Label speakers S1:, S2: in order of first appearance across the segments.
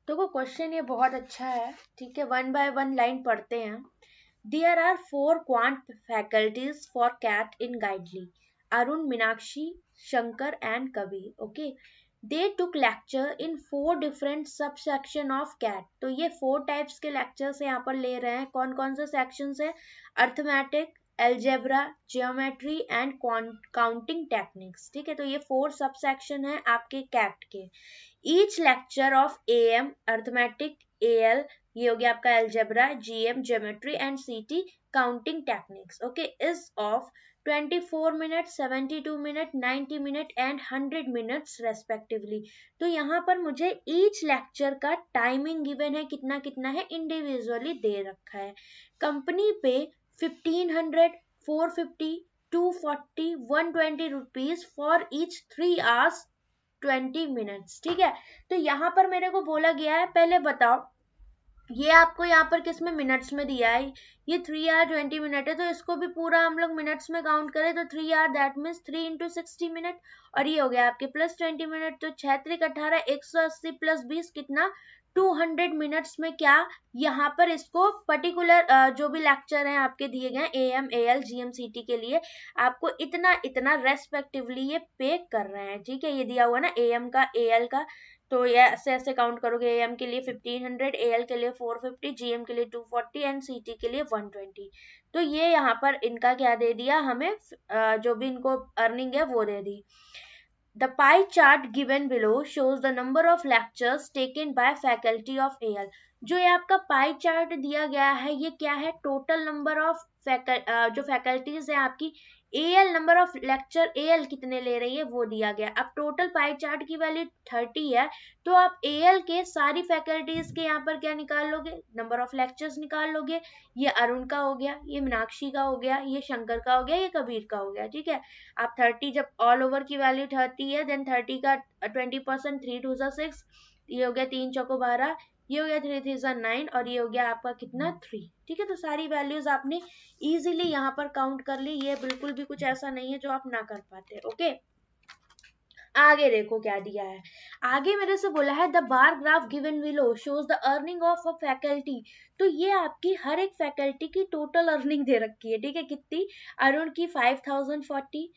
S1: देखो क्वेश्चन ये बहुत अच्छा है, ठीक है, वन बाय वन लाइन पढ़ते हैं। There are 4 quant faculties for CAT in Guidely. Arun, Minakshi, Shankar and Kabir. Okay. They took lecture in 4 different subsection of CAT. तो ये 4 टाइप्स के लेक्चर्स यहाँ पर ले रहे हैं। कौन कौन से सेक्शंस है? Arithmetic, algebra, geometry and counting techniques. ठीक है, तो ये 4 सब सेक्शन है आपके कैट के। Each lecture of AM arithmetic, AL ये हो गया आपका algebra, GM geometry and CT counting techniques, okay, is of 24 minute, 72 minute, 90 minute and 100 minutes respectively. तो यहाँ पर मुझे ईच लेक्चर का टाइमिंग गिवन है, कितना कितना है इंडिविजुअली दे रखा है। कंपनी पे 1500, 450, 240, 120 rupees for each 3 hours 20 minutes. ठीक है, तो यहाँ पर मेरे को बोला गया है, पहले बताओ ये आपको यहाँ पर किस में मिनट्स में दिया है, ये 3 आवर 20 मिनट है, तो इसको भी पूरा हम लोग मिनट्स में काउंट करें तो 3 hour that means 3 into 60 minute, और ये हो गया आपके प्लस 20 मिनट, तो 6 3 18, 180 प्लस 20 कितना 200 मिनट्स में क्या यहाँ पर इसको पर्टिकुलर जो भी लेक्चर हैं आपके दिए गए AM AL GM CT के लिए आपको इतना इतना रेस्पेक्टिवली ये पे कर रहे हैं। ठीक है, ये दिया हुआ ना AM का AL का, तो ये ऐसे ऐसे काउंट करोगे, AM के लिए 1500, AL के लिए 450, GM के लिए 240 एंड CT के लिए 120। तो ये यहाँ पर इनका क्या दे दिया हमें, जो भी इनको अर्निंग है वो दे दी। The pie chart given below shows the number of lectures taken by faculty of AL. जो ये आपका पाई चार्ट दिया गया है ये क्या है, टोटल नंबर ऑफ जो फैकल्टीज है आपकी, AL number of lecture AL कितने ले रही है वो दिया गया। अब टोटल पाई चार्ट की वैल्यू 30 है, तो आप AL के सारी फैकल्टीज के यहाँ पर क्या निकाल लोगे, नंबर ऑफ लेक्चर्स निकाल लोगे। ये अरुण का हो गया, ये मीनाक्षी का हो गया, ये शंकर का हो गया, ये कबीर का हो गया। ठीक है, आप 30 जब ऑल ओवर की वैल्यू 30 है, देन 30 का 20%, 3 2 6, ये हो गया 3 चौको 12, ये हो गया 3 3 9, और ये हो गया आपका कितना 3। ठीक है, तो सारी वैल्यूज आपने इजीली यहाँ पर काउंट कर ली, ये बिल्कुल भी कुछ ऐसा नहीं है जो आप ना कर पाते। ओके, आगे देखो क्या दिया है। आगे मेरे से बोला है the bar graph given below shows the earning of a faculty. तो ये आपकी हर एक फैकल्टी की टोटल अर्निंग दे रखी है। ठीक है, कितनी, अरुण की 5040,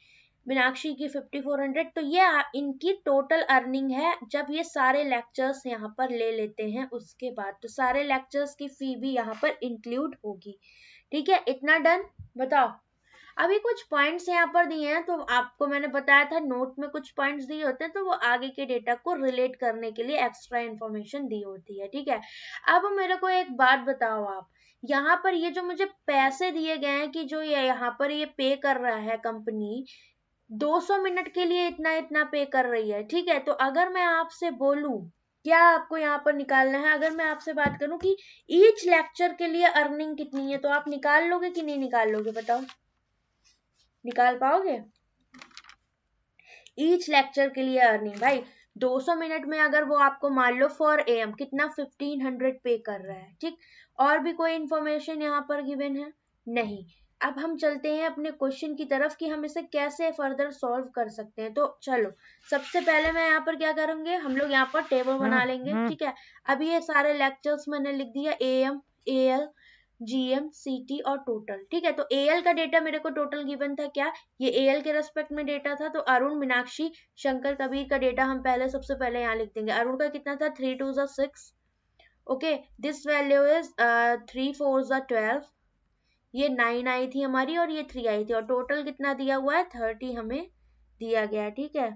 S1: मीनाक्षी की 5400, तो ये इनकी टोटल अर्निंग है जब ये सारे लेक्चर्स यहाँ पर ले लेते हैं उसके बाद, तो सारे लेक्चर्स की फी भी यहाँ पर इंक्लूड होगी। ठीक है, इतना डन। बताओ, अभी कुछ पॉइंट्स यहाँ पर दिए हैं, तो आपको मैंने बताया था नोट में कुछ पॉइंट्स दिए होते हैं, तो वो आगे के डेटा को रिलेट करने के लिए एक्स्ट्रा इन्फॉर्मेशन दी होती है। ठीक है, अब मेरे को एक बात बताओ आप, यहाँ पर ये जो मुझे पैसे दिए गए हैं कि जो ये यहाँ पर ये पे कर रहा है कंपनी 200 मिनट के लिए इतना इतना पे कर रही है। ठीक है, तो अगर मैं आपसे बोलूं क्या आपको यहाँ पर निकालना है, अगर मैं आपसे बात करूं कि ईच लेक्चर के लिए अर्निंग कितनी है, तो आप निकाल लोगे कि नहीं निकाल लोगे, बताओ, निकाल पाओगे? ईच लेक्चर के लिए अर्निंग भाई 200 मिनट में अगर वो आपको मान लो फॉर AM कितना 1500 पे कर रहा है। ठीक, और भी कोई इंफॉर्मेशन यहाँ पर गिवन है नहीं। अब हम चलते हैं अपने क्वेश्चन की तरफ कि हम इसे कैसे फर्दर सॉल्व कर सकते हैं। तो चलो, सबसे पहले मैं यहाँ पर क्या करूंगे, हम लोग यहाँ पर टेबल बना लेंगे। ठीक है, अभी ये सारे लेक्चर्स मैंने लिख दिया, AM AL GM CT और टोटल। ठीक है, तो AL का डेटा मेरे को टोटल गिवन था, क्या ये AL के रेस्पेक्ट में डेटा था, तो अरुण मीनाक्षी शंकर कबीर का डेटा हम पहले सबसे पहले यहाँ लिख देंगे। अरुण का कितना था 3 2 6, ओके, दिस वैल्यू इज 3 4 12, ये 9 आई थी हमारी और ये 3 आई थी, और टोटल कितना दिया हुआ है 30 हमें दिया गया। ठीक है,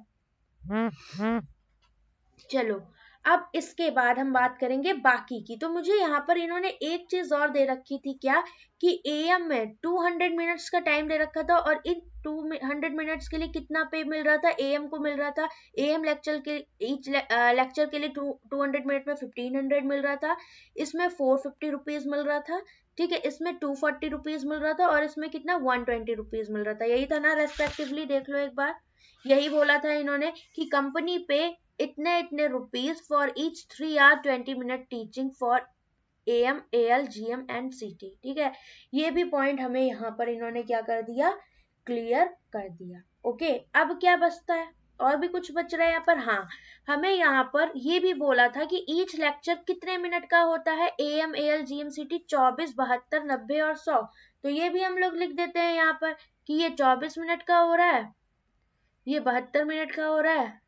S1: चलो अब इसके बाद हम बात करेंगे बाकी की। तो मुझे यहाँ पर इन्होंने एक चीज और दे रखी थी, क्या कि AM में 200 मिनट्स का टाइम दे रखा था, और इन 200 मिनट्स के लिए कितना पे मिल रहा था, AM को मिल रहा था, AM लेक्चर के ईच लेक्चर के लिए 200 मिनट में 1500 मिल रहा था, इसमें 450 रुपीज मिल रहा था। ठीक है, इसमें 240 रुपीज मिल रहा था, और इसमें कितना 120 रुपीज मिल रहा था। यही था ना रेस्पेक्टिवली, देख लो एक बार, यही बोला था इन्होंने कि कंपनी पे इतने इतने rupees for each 3 hour 20 minute teaching for AM AL GM and CT। ठीक है, ये भी पॉइंट हमें यहाँ पर इन्होंने क्या कर दिया, क्लियर कर दिया। ओके, अब क्या बचता है, और भी कुछ बच रहा है यहाँ पर? हाँ, हमें यहाँ पर ये भी बोला था कि ईच लेक्चर कितने मिनट का होता है? AM, AL, GM, CT 24, 72, 90 और 100। तो ये भी हम लोग लिख देते हैं यहाँ पर कि ये 24 मिनट का हो रहा है, ये 72 मिनट का हो रहा है,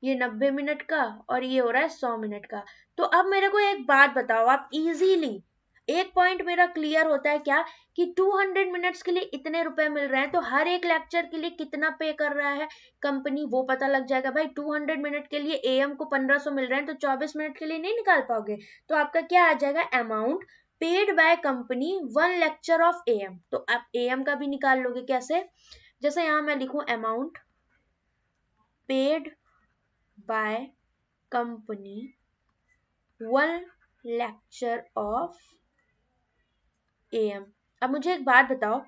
S1: ये 90 मिनट का, और ये हो रहा है 100 मिनट का। तो अब मेरे को एक बात बताओ, आप इजीली, एक पॉइंट मेरा क्लियर होता है क्या कि 200 मिनट्स के लिए इतने रुपए मिल रहे हैं, तो हर एक लेक्चर के लिए कितना पे कर रहा है कंपनी वो पता लग जाएगा। भाई 200 मिनट के लिए AM को 1500 मिल रहे हैं, तो 24 मिनट के लिए नहीं निकाल पाओगे, तो आपका क्या आ जाएगा? Amount paid by company 1 lecture of AM। तो आप AM का भी निकाल लोगे कैसे? जैसे यहाँ मैं लिखूं amount paid by company 1 lecture of AM। अब मुझे एक बात बताओ,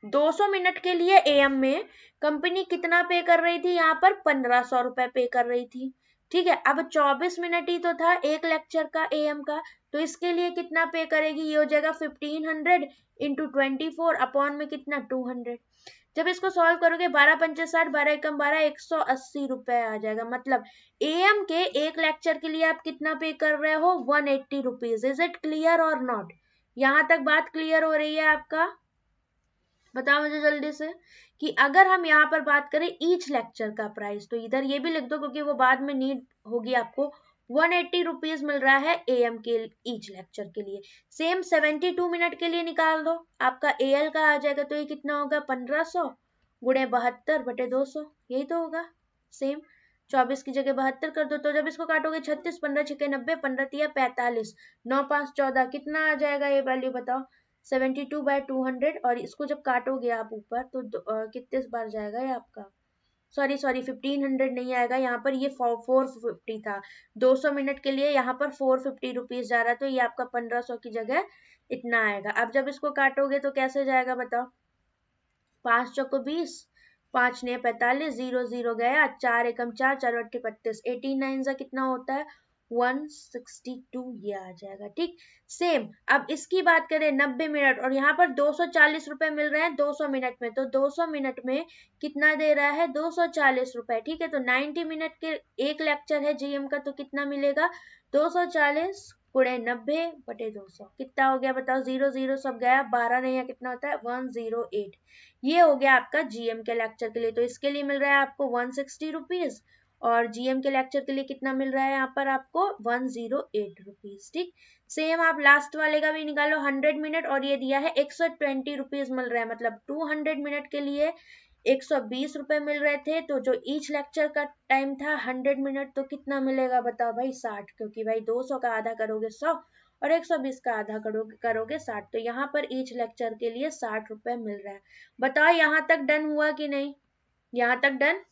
S1: 200 मिनट के लिए AM में कंपनी कितना पे कर रही थी? यहाँ पर 1500 रुपए पे कर रही थी, ठीक है। अब 24 मिनट ही तो था एक लेक्चर का AM का, तो इसके लिए कितना पे करेगी? ये हो जाएगा 1500 इंटू 24 अपॉन में कितना? 200। जब इसको सॉल्व करोगे 12 पंचे 60, 12 एकम 12, 180 रुपए आ जाएगा। मतलब AM के एक लेक्चर के लिए आप कितना पे कर रहे हो? 180 रुपीज। इज इट क्लियर और नॉट? यहां तक बात क्लियर हो रही है आपका? बताओ मुझे जल्दी से कि अगर हम यहाँ पर बात करें ईच लेक्चर का प्राइस, तो इधर ये भी लिख दो क्योंकि वो बाद में नीड होगी आपको। 180 रुपीज मिल रहा है AM के ईच लेक्चर के लिए। सेम 72 मिनट के लिए निकाल दो, आपका AL का आ जाएगा। तो ये कितना होगा? 1500 गुणे 72 बटे 200, यही तो होगा। सेम 24 की जगह 72 कर दो, तो जब इसको काटोगे 36, 15 छक्के 90, 15 तिया 45, 9 5 14, कितना आ जाएगा ये वैल्यू बताओ? 72/200। और इसको जब काटोगे आप ऊपर तो कितने बार जाएगा ये आपका? सॉरी 1500 नहीं आएगा, यहाँ पर ये 450 था। 200 मिनट के लिए यहाँ पर 450 रुपीज जा रहा है, तो ये आपका 1500 की जगह इतना आएगा। अब जब इसको काटोगे तो कैसे जाएगा बताओ? 5 चौको 20, 5 ने 45, 0 0 गया, 4 एकम 4, 4 अट्ठे 32, 89 से कितना होता है? 162, ये आ जाएगा, ठीक। सेम अब इसकी बात करें 90 मिनट, और यहाँ पर 240 रुपए मिल रहे हैं 200 मिनट में, तो 200 मिनट में कितना दे रहा है? 240 रुपए, ठीक है। तो 90 मिनट के एक लेक्चर है GM का, तो कितना मिलेगा? 240 गुणे 90 बटे 200, कितना हो गया बताओ? 0 0 सब गया, 12 नहीं है, कितना होता है? 108। ये हो गया आपका GM के लेक्चर के लिए। तो इसके लिए मिल रहा है आपको 160 रुपीज, और GM के लेक्चर के लिए कितना मिल रहा है यहाँ पर आपको? 108 रुपीज, ठीक। सेम आप लास्ट वाले का भी निकालो, 100 मिनट, और ये दिया है 120 रुपीज मिल रहा है। मतलब 200 मिनट के लिए 120 रुपए मिल रहे थे, तो जो ईच लेक्चर का टाइम था 100 मिनट, तो कितना मिलेगा बताओ भाई? 60, क्योंकि भाई 200 का आधा करोगे 100 और 120 का आधा करोगे 60, तो यहाँ पर ईच लेक्चर के लिए 60 रुपए मिल रहा है। बताओ यहाँ तक डन हुआ कि नहीं? यहाँ तक डन?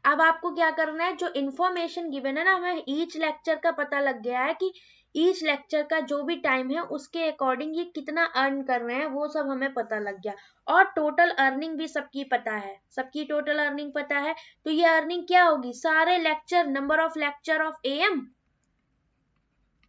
S1: अब आपको क्या करना है, जो इन्फॉर्मेशन गिवन है ना, हमें ईच लेक्चर का पता लग गया है कि ईच लेक्चर का जो भी टाइम है उसके अकॉर्डिंग ये कितना अर्न कर रहे हैं, वो सब हमें पता लग गया। और टोटल अर्निंग भी सबकी पता है, सबकी टोटल अर्निंग पता है। तो ये अर्निंग क्या होगी? सारे lecture, number of lecture of AM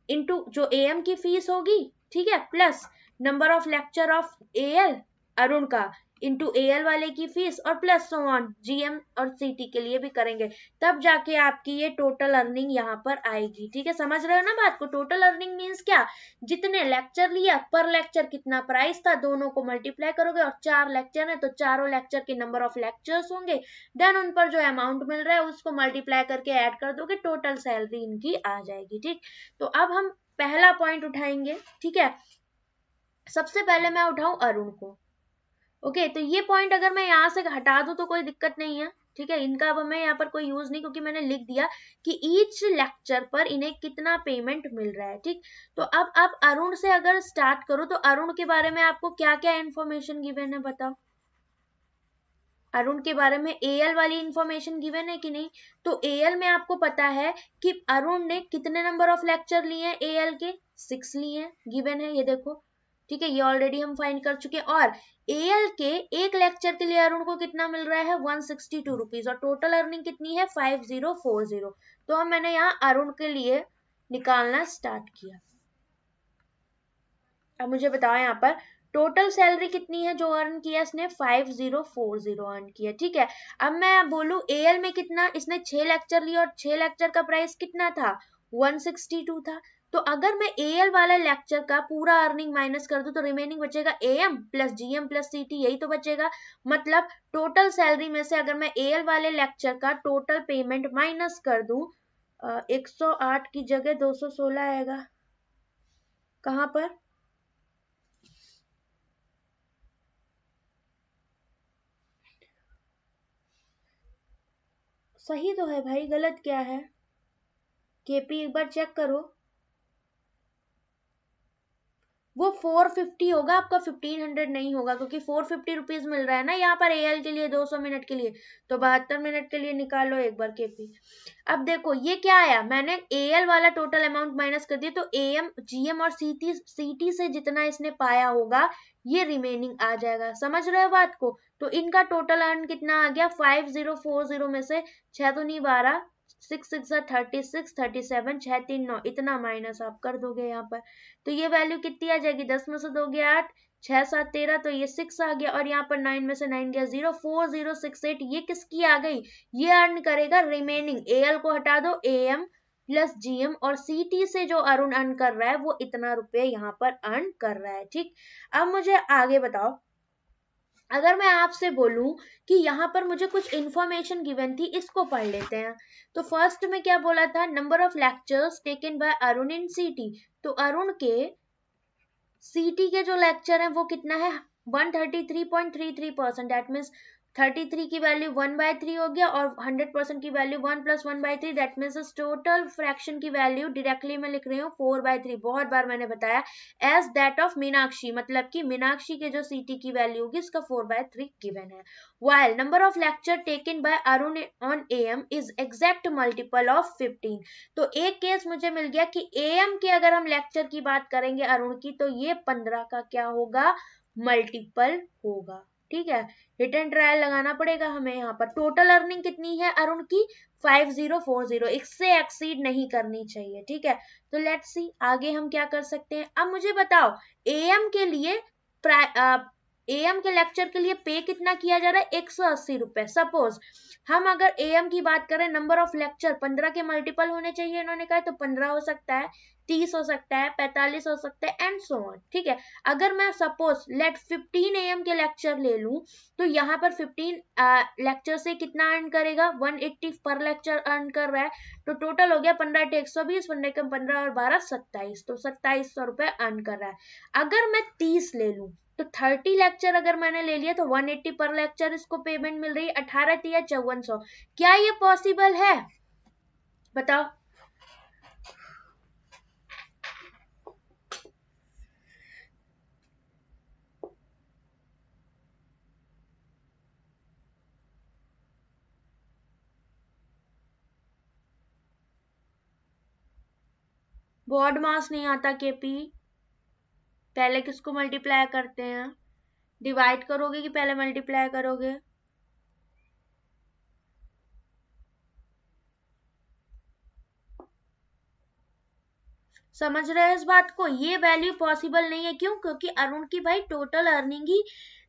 S1: into जो AM की फीस होगी, ठीक है, plus number of lecture of AL Arun का इंटू AL वाले की फीस, और प्लस सो ऑन GM और CT के लिए भी करेंगे, तब जाके आपकी ये टोटल अर्निंग यहाँ पर आएगी। ठीक है, समझ रहे हो ना बात को? टोटल अर्निंग मीन्स क्या? जितने लेक्चर लिया पर लेक्चर कितना प्राइस था, दोनों को मल्टीप्लाई करोगे, और 4 लेक्चर है तो चारों लेक्चर के नंबर ऑफ लेक्चर्स होंगे, देन उन पर जो अमाउंट मिल रहा है उसको मल्टीप्लाई करके ऐड कर दोगे, टोटल सैलरी इनकी आ जाएगी। ठीक, तो अब हम पहला पॉइंट उठाएंगे। ठीक है, सबसे पहले मैं उठाऊं अरुण को। ओके, तो ये पॉइंट अगर मैं यहाँ से हटा दूं तो कोई दिक्कत नहीं है। ठीक है, इनका अब हमें यहाँ पर कोई यूज नहीं, क्योंकि मैंने लिख दिया कि ईच लेक्चर पर इन्हें कितना पेमेंट मिल रहा है। ठीक, तो अब अरुण से अगर स्टार्ट करो तो अरुण के बारे में आपको क्या क्या इन्फॉर्मेशन गिवन है बताओ? अरुण के बारे में AL वाली इंफॉर्मेशन गिवन है कि नहीं? तो AL में आपको पता है कि अरुण ने कितने नंबर ऑफ लेक्चर लिए हैं AL के? 6 लिए हैं, गिवन है, ये देखो ठीक है, ये ऑलरेडी हम फाइंड कर चुके हैं। और एएल के एक लेक्चर के लिए अरुण को कितना मिल रहा है 162 रुपीज और टोटल अर्निंग कितनी है 5040। तो अब मैंने यहाँ अरुण के लिए निकालना स्टार्ट किया। अब मुझे बताओ यहाँ पर टोटल सैलरी कितनी है जो अर्न किया इसने 5040 अर्न किया। ठीक है, अब मैं बोलूं एएल में कितना, इसने 6 लेक्चर लिया और 6 लेक्चर का प्राइस कितना था 162 था। तो अगर मैं एएल वाला लेक्चर का पूरा अर्निंग माइनस कर दूं तो रिमेनिंग बचेगा एएम प्लस जीएम प्लस सीटी, यही तो बचेगा। मतलब टोटल सैलरी में से अगर मैं एएल वाले लेक्चर का टोटल पेमेंट माइनस कर दूं 108 की जगह 216 आएगा। कहां पर, सही तो है भाई, गलत क्या है? केपी एक बार चेक करो, वो 450 होगा आपका, 1500 नहीं होगा, क्योंकि 450 रुपीज मिल रहा है ना यहाँ पर एएल के लिए 200 मिनट के लिए। तो 72 मिनट के लिए निकालो एक बार केपी। अब देखो ये क्या आया, मैंने एएल वाला टोटल अमाउंट माइनस कर दिया, तो एएम जीएम और सीटी से जितना इसने पाया होगा ये रिमेनिंग आ जाएगा। समझ रहे हो बात को? तो इनका टोटल अर्न कितना आ गया 5040 में से 6 दूनी 12, 6 6 36, 37, 6 3 9, इतना माइनस आप कर दोगे यहाँ पर। तो ये वैल्यू कितनी आ जाएगी, 10 में से 2 गया 8, 6 7 13, तो ये 6 आ गया और यहाँ पर 9 में से 9 गया 0, 4068। ये किसकी आ गई, ये अर्न करेगा रिमेनिंग। एएल को हटा दो, एएम प्लस जीएम और सीटी से जो अरुण अर्न कर रहा है वो इतना रुपए यहाँ पर अर्न कर रहा है। ठीक, अब मुझे आगे बताओ, अगर मैं आपसे बोलूं कि यहाँ पर मुझे कुछ इंफॉर्मेशन गिवन थी, इसको पढ़ लेते हैं। तो फर्स्ट में क्या बोला था, number of lectures taken by Arun in CT. तो अरुण के सीटी के जो लेक्चर हैं वो कितना है 133.33%, दैट मीन्स 33 की वैल्यू 1/3 हो गया और 100% की value 1 + 1/3, that means total fraction की वैल्यू डायरेक्टली मैं लिख रही हूँ 4/3। बहुत बार मैंने बताया एज दैट ऑफ मीनाक्षी, मतलब कि मीनाक्षी के जो सीटी की वैल्यू होगी इसका 4/3 गिवन है। while number of lecture taken by Arun on AM is exact multiple of 15। तो एक केस मुझे मिल गया कि AM के अगर हम लेक्चर की बात करेंगे अरुण की, तो ये 15 का क्या होगा, मल्टीपल होगा। ठीक है, हिट एंड ट्रायल लगाना पड़ेगा हमें। यहाँ पर टोटल अर्निंग कितनी है अरुण की 5040, इससे एक्सीड नहीं करनी चाहिए। ठीक है, तो लेट्स सी आगे हम क्या कर सकते हैं। अब मुझे बताओ एएम के लिए एएम के लेक्चर के लिए पे कितना किया जा रहा है 180 रुपए। सपोज हम अगर एएम की बात करें, नंबर ऑफ लेक्चर 15 के मल्टीपल होने चाहिए इन्होंने कहा, तो 15 हो सकता है, 30 हो सकता है, 45 हो सकता है एंड सो ऑन। ठीक है, अगर मैं सपोज लेट 15 एएम के लेक्चर ले लूं, तो यहाँ पर 15 लेक्चर से कितना अर्न करेगा 180 पर लेक्चर अर्न कर रहा है। तो टोटल हो गया 15 × 120, 15 × 15 और 12 27, तो 2700 रुपए अर्न कर रहा है। अगर मैं 30 ले लूं तो 30 लेक्चर अगर मैंने ले लिया तो 180 पर लेक्चर इसको पेमेंट मिल रही है, 18 × 3 = 5400। क्या ये पॉसिबल है, बताओ? बॉड मास नहीं आता केपी, पहले किसको मल्टीप्लाई करते हैं, डिवाइड करोगे कि पहले मल्टीप्लाई करोगे? समझ रहे हैं इस बात को? ये वैल्यू पॉसिबल नहीं है, क्यों? क्योंकि अरुण की भाई टोटल अर्निंग ही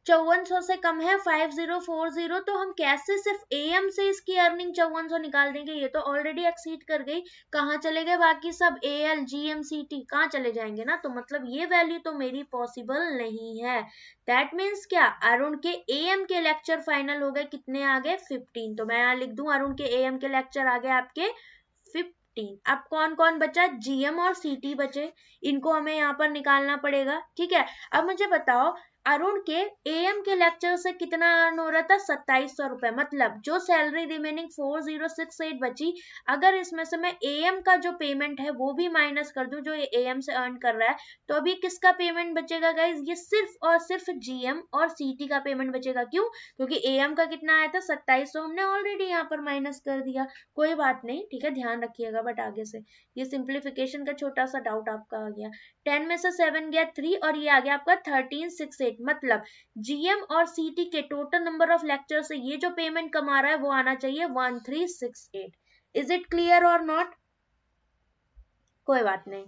S1: 5400 से कम है 5040, तो हम कैसे सिर्फ एएम से इसकी अर्निंग 5400 निकाल देंगे, ये तो ऑलरेडी एक्सीड कर गई। कहाँ चले गए बाकी सब, एएल जीएम सीटी कहाँ चले जाएंगे ना, तो मतलब ये वैल्यू तो मेरी पॉसिबल नहीं है। दैट मीन्स क्या, अरुण के एएम के लेक्चर फाइनल हो गए, कितने आ गए 15। तो मैं यहाँ लिख दूं अरुण के एएम के लेक्चर आ गए आपके 15। अब कौन कौन बचा, जीएम और सीटी बचे, इनको हमें यहाँ पर निकालना पड़ेगा। ठीक है, अब मुझे बताओ अरुण के एएम के लेक्चर से कितना अर्न हो रहा था 2700 रुपए। मतलब जो सैलरी रिमेनिंग 4068 बची, अगर इसमें से मैं एएम का जो पेमेंट है वो भी माइनस कर दूं जो एएम से अर्न कर रहा है, तो अभी किसका पेमेंट बचेगा गाइज? ये सिर्फ और सिर्फ जीएम और सीटी का पेमेंट बचेगा। क्यों? क्योंकि एएम का कितना आया था 2700, हमने ऑलरेडी यहाँ पर माइनस कर दिया। कोई बात नहीं, ठीक है, ध्यान रखिएगा। बट आगे से ये सिंप्लीफिकेशन का छोटा सा डाउट आपका आ गया। 10 में से 7 गया 3 और ये आ गया आपका 1368। मतलब जीएम और सीटी के टोटल नंबर ऑफ लेक्चर से ये जो पेमेंट कमा रहा है वो आना चाहिए 1368। इज इट क्लियर और नॉट? कोई बात नहीं।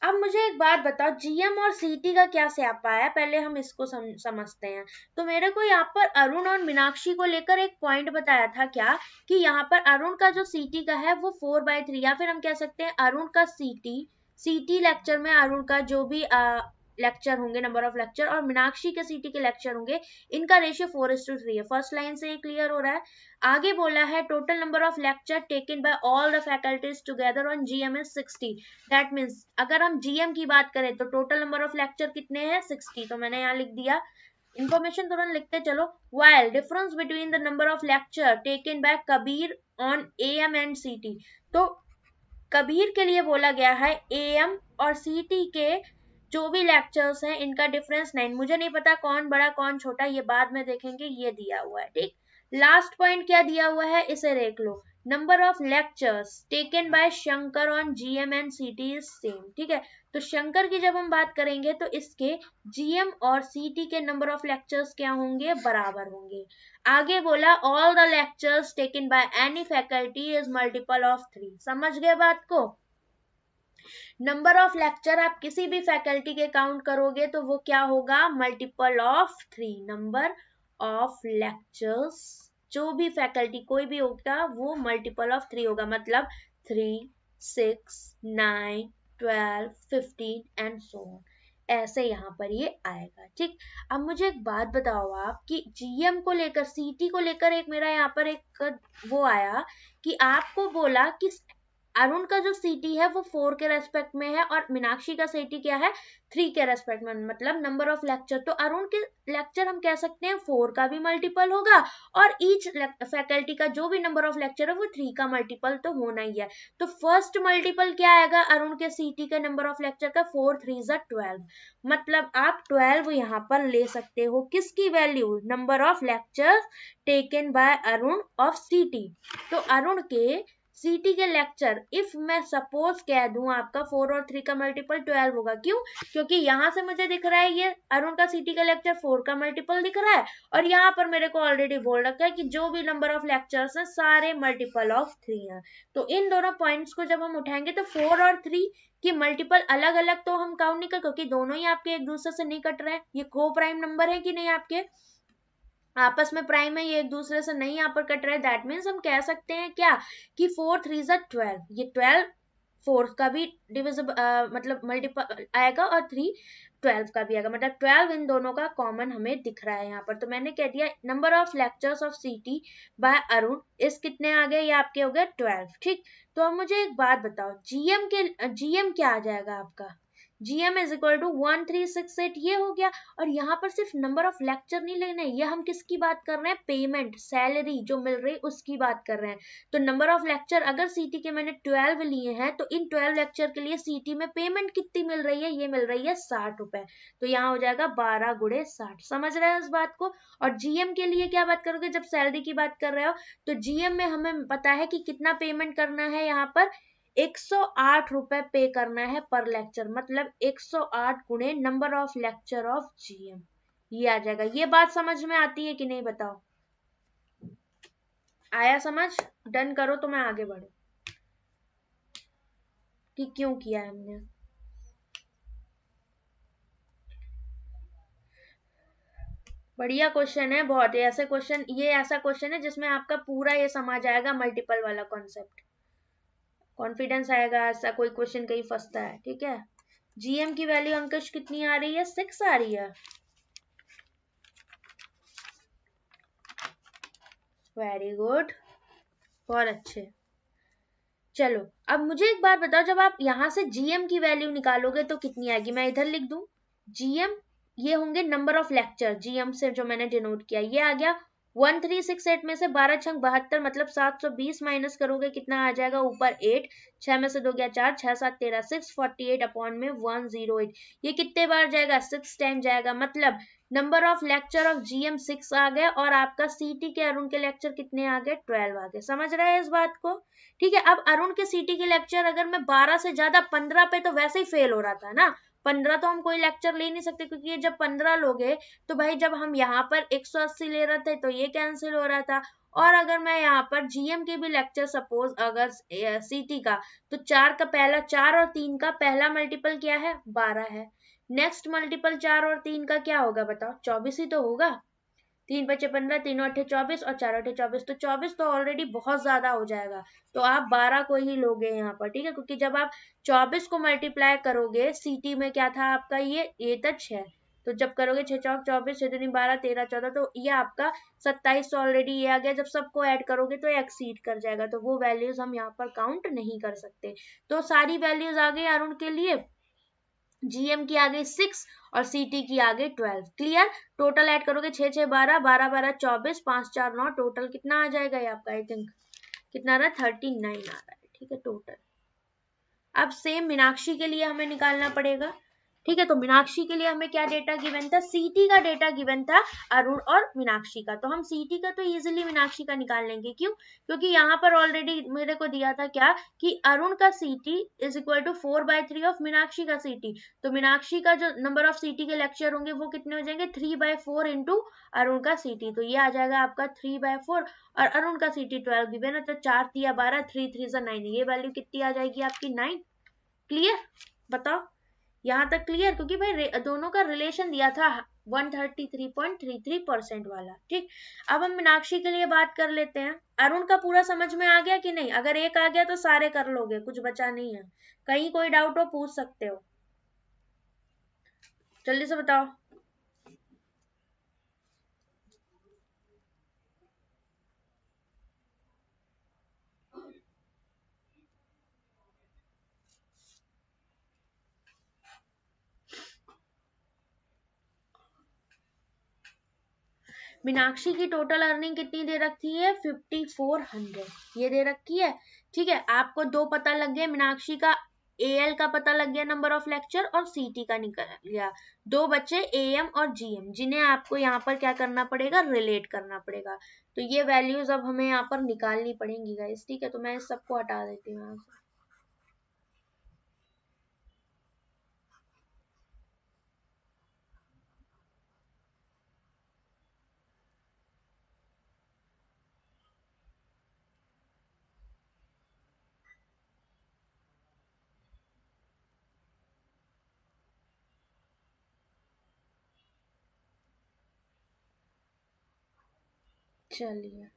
S1: अब मुझे एक बात बताओ, जीएम और सीटी का क्या स्यापा है, पहले हम इसको समझते हैं। तो मेरे को यहाँ पर अरुण और मीनाक्षी को लेकर एक पॉइंट बताया था क्या, कि यहाँ पर अरुण का जो सीटी का है वो 4/3, या फिर हम कह सकते हैं अरुण का सीटी लेक्चर में अरुण का जो भी लेक्चर होंगे, नंबर ऑफ लेक्चर, और मीनाक्षी के सीटी के लेक्चर होंगे, इनका रेशियो 4:3 है। फर्स्ट लाइन से ये क्लियर हो रहा है। आगे बोला है total number of lecture taken by all the faculties together on GM is 60। That means अगर हम जीएम की बात करें तो टोटल नंबर ऑफ लेक्चर कितने हैं? 60। तो मैंने यहाँ लिख दिया, इंफॉर्मेशन तुरंत लिखते चलो। while difference between the number of lecture taken by Kabir on AM and CT, तो कबीर के लिए बोला गया है AM और CT के जो भी लेक्चर्स हैं इनका डिफरेंस 9। मुझे नहीं पता कौन बड़ा कौन छोटा, ये बाद में देखेंगे, ये दिया हुआ है। ठीक, लास्ट पॉइंट क्या दिया हुआ है इसे देख लो। Number of lectures taken by Shankar on GM and CT is same. ठीक है, तो शंकर की जब हम बात करेंगे तो इसके जीएम और सीटी के नंबर ऑफ लेक्चर्स क्या होंगे? बराबर होंगे। आगे बोला all the lectures taken by any faculty is multiple of 3। समझ गए बात को? नंबर ऑफ लेक्चर आप किसी भी फैकल्टी के काउंट करोगे तो वो क्या होगा? Multiple of 3। Number of lectures जो भी फैकल्टी कोई भी होगा वो मल्टीपल ऑफ 3 होगा। मतलब 3, 6, 9, 12, 15 एंड सो ऑन, ऐसे यहाँ पर ये आएगा। ठीक, अब मुझे एक बात बताओ आप कि जीएम को लेकर, सीटी को लेकर एक मेरा यहाँ पर एक वो आया कि आपको बोला कि अरुण का जो सीटी है वो 4 के रेस्पेक्ट में है और मीनाक्षी का सीटी क्या है? 3 के रेस्पेक्ट में। मतलब नंबर ऑफ लेक्चर, तो अरुण के लेक्चर हम कह सकते हैं 4 का भी मल्टीपल होगा और ईच फैकल्टी का जो भी नंबर ऑफ लेक्चर है वो 3 का मल्टीपल तो होना ही है। तो फर्स्ट मल्टीपल क्या आएगा अरुण के सीटी के नंबर ऑफ लेक्चर का? 4 3 12। मतलब आप 12 यहाँ पर ले सकते हो। किसकी value? Number of lecture taken by Arun of सीटी। तो अरुण के सीटी के लेक्चर इफ मैं सपोज कह दूं आपका 4 और 3 का मल्टीपल 12 होगा। क्यों? क्योंकि यहां से मुझे दिख रहा है ये अरुण का सीटी का लेक्चर 4 का मल्टीपल दिख रहा है और यहाँ पर मेरे को ऑलरेडी बोल रखा है कि जो भी नंबर ऑफ लेक्चर्स हैं सारे मल्टीपल ऑफ 3 हैं। तो इन दोनों पॉइंट्स को जब हम उठाएंगे तो 4 और 3 की मल्टीपल अलग अलग तो हम काउंट नहीं कर, क्योंकि दोनों ही आपके एक दूसरे से नहीं कट रहे हैं। ये को प्राइम नंबर है कि नहीं, आपके आपस में प्राइम है, ये एक दूसरे से नहीं यहाँ पर कट रहे। दैट मीन्स हम कह सकते हैं क्या कि 4 3 12। ये 12 4 का भी डिविजिबल मतलब मल्टीपल आएगा और 3 12 का भी आएगा। मतलब 12 इन दोनों का कॉमन हमें दिख रहा है यहाँ पर। तो मैंने कह दिया नंबर ऑफ लेक्चर्स ऑफ सीटी बाय अरुण इस कितने आ गए? ये आपके हो गए 12। ठीक, तो अब मुझे एक बात बताओ, जीएम क्या आ जाएगा आपका? GM is equal to 1368। ये हो गया। और यहाँ पर सिर्फ नंबर ऑफ लेक्चर नहीं लेना है, ये हम किसकी बात कर रहे हैं? पेमेंट, सैलरी जो मिल रही है उसकी बात कर रहे हैं। तो नंबर ऑफ लेक्चर अगर सीटी के मैंने 12 लिए हैं तो इन 12 लेक्चर के लिए सीटी में पेमेंट कितनी मिल रही है? ये मिल रही है 60 रुपए। तो यहाँ हो जाएगा 12 × 60। समझ रहे हैं इस बात को? और जीएम के लिए क्या बात करोगे? जब सैलरी की बात कर रहे हो तो जीएम में हमें पता है कि कितना पेमेंट करना है, यहाँ पर 108 रुपए पे करना है पर लेक्चर। मतलब 108 गुणे number of lecture of GM, ये आ जाएगा। ये बात समझ में आती है कि नहीं बताओ? आया समझ? डन करो तो मैं आगे बढ़ू कि क्यों किया है हमने। बढ़िया क्वेश्चन है बहुत। ऐसे क्वेश्चन, ये ऐसा क्वेश्चन है जिसमें आपका पूरा ये समझ आएगा मल्टीपल वाला कॉन्सेप्ट, कॉन्फिडेंस आएगा। ऐसा कोई क्वेश्चन कहीं फंसता है। ठीक है, जीएम की वैल्यू अंकुश कितनी आ रही है? 6 आ रही है। वेरी गुड, बहुत अच्छे। चलो अब मुझे एक बात बताओ, जब आप यहां से जीएम की वैल्यू निकालोगे तो कितनी आएगी? मैं इधर लिख दूं जीएम ये होंगे नंबर ऑफ लेक्चर जीएम से जो मैंने डिनोट किया, ये आ गया 1368 में से 12 छंग 72 मतलब 720 माइनस करोगे कितना आ जाएगा ऊपर 8, 6 में से 2 गया 4, 6 7 13 648 अपॉन में 108, ये कितने बार जाएगा 6 टाइम जाएगा, मतलब number of lecture of GM 6 आ गए और आपका सीटी के अरुण के लेक्चर कितने आ गए 12 आ गए। समझ रहे हैं इस बात को? ठीक है, अब अरुण के सीटी के लेक्चर अगर मैं 12 से ज्यादा 15 पे तो वैसे ही फेल हो रहा था ना, 15 तो हम कोई लेक्चर ले नहीं सकते क्योंकि ये जब 15 लोगे तो भाई जब हम यहाँ पर 180 ले रहे थे तो ये कैंसिल हो रहा था, और अगर मैं यहाँ पर जीएम के भी लेक्चर सपोज अगर सीटी का, तो 4 का पहला 4 और 3 का पहला मल्टीपल क्या है 12 है, नेक्स्ट मल्टीपल 4 और 3 का क्या होगा बताओ 24 ही तो होगा, 3 बचे 15, 3 अठे 24 और 4 अठे 24, तो 24 तो ऑलरेडी बहुत ज्यादा हो जाएगा, तो आप 12 को ही लोगे यहाँ पर। ठीक है, क्योंकि जब आप 24 को मल्टीप्लाई करोगे सीटी में क्या था आपका ये तक 6, तो जब करोगे 6 चौक 24, 6 दूनी 12, 13 14, तो ये आपका 27 ऑलरेडी ये आ गया, जब सबको ऐड करोगे तो एक्सीड कर जाएगा, तो वो वैल्यूज हम यहाँ पर काउंट नहीं कर सकते। तो सारी वैल्यूज आ गई अरुण के लिए, जीएम की आ गई 6 और सीटी की आ गई 12। क्लियर? टोटल ऐड करोगे 6 6 12, 12 12 24, 5 4 9, टोटल कितना आ जाएगा ये आपका, आई थिंक कितना आ रहा है 39 आ रहा है। ठीक है टोटल। अब सेम मीनाक्षी के लिए हमें निकालना पड़ेगा। ठीक है, तो मीनाक्षी के लिए हमें क्या डेटा गिवन था, सीटी का डेटा गिवन था अरुण और मीनाक्षी का, तो हम सीटी का तो इजीली मीनाक्षी का निकाल लेंगे। क्यों? क्योंकि यहाँ पर ऑलरेडी मेरे को दिया था क्या कि अरुण का CT is equal to 4/3 of Meenakshi का सीटी, तो मीनाक्षी का जो नंबर ऑफ सीटी के लेक्चर होंगे वो कितने हो जाएंगे 3/4 इंटू अरुण का सीटी, तो ये आ जाएगा आपका 3/4, और अरुण का सीटी 12 गिवन है, तो 4 3 12, 3 3 9, ये वैल्यू कितनी आ जाएगी आपकी 9। क्लियर? बताओ यहाँ तक क्लियर? क्योंकि भाई दोनों का रिलेशन दिया था 133.33% वाला। ठीक, अब हम मीनाक्षी के लिए बात कर लेते हैं। अरुण का पूरा समझ में आ गया कि नहीं? अगर एक आ गया तो सारे कर लोगे, कुछ बचा नहीं है, कहीं कोई डाउट हो पूछ सकते हो, जल्दी से बताओ। मीनाक्षी की टोटल अर्निंग कितनी दे रखी है 5400, ये दे रखी है। ठीक है, आपको दो पता लग गया, मीनाक्षी का एएल का पता लग गया नंबर ऑफ लेक्चर, और सीटी का निकल गया, दो बच्चे एएम और जीएम जिन्हें आपको यहाँ पर क्या करना पड़ेगा रिलेट करना पड़ेगा, तो ये वैल्यूज अब हमें यहाँ पर निकालनी पड़ेंगी गाइस। ठीक है, तो मैं इस सबको हटा देती हूँ यहाँ से। चलिए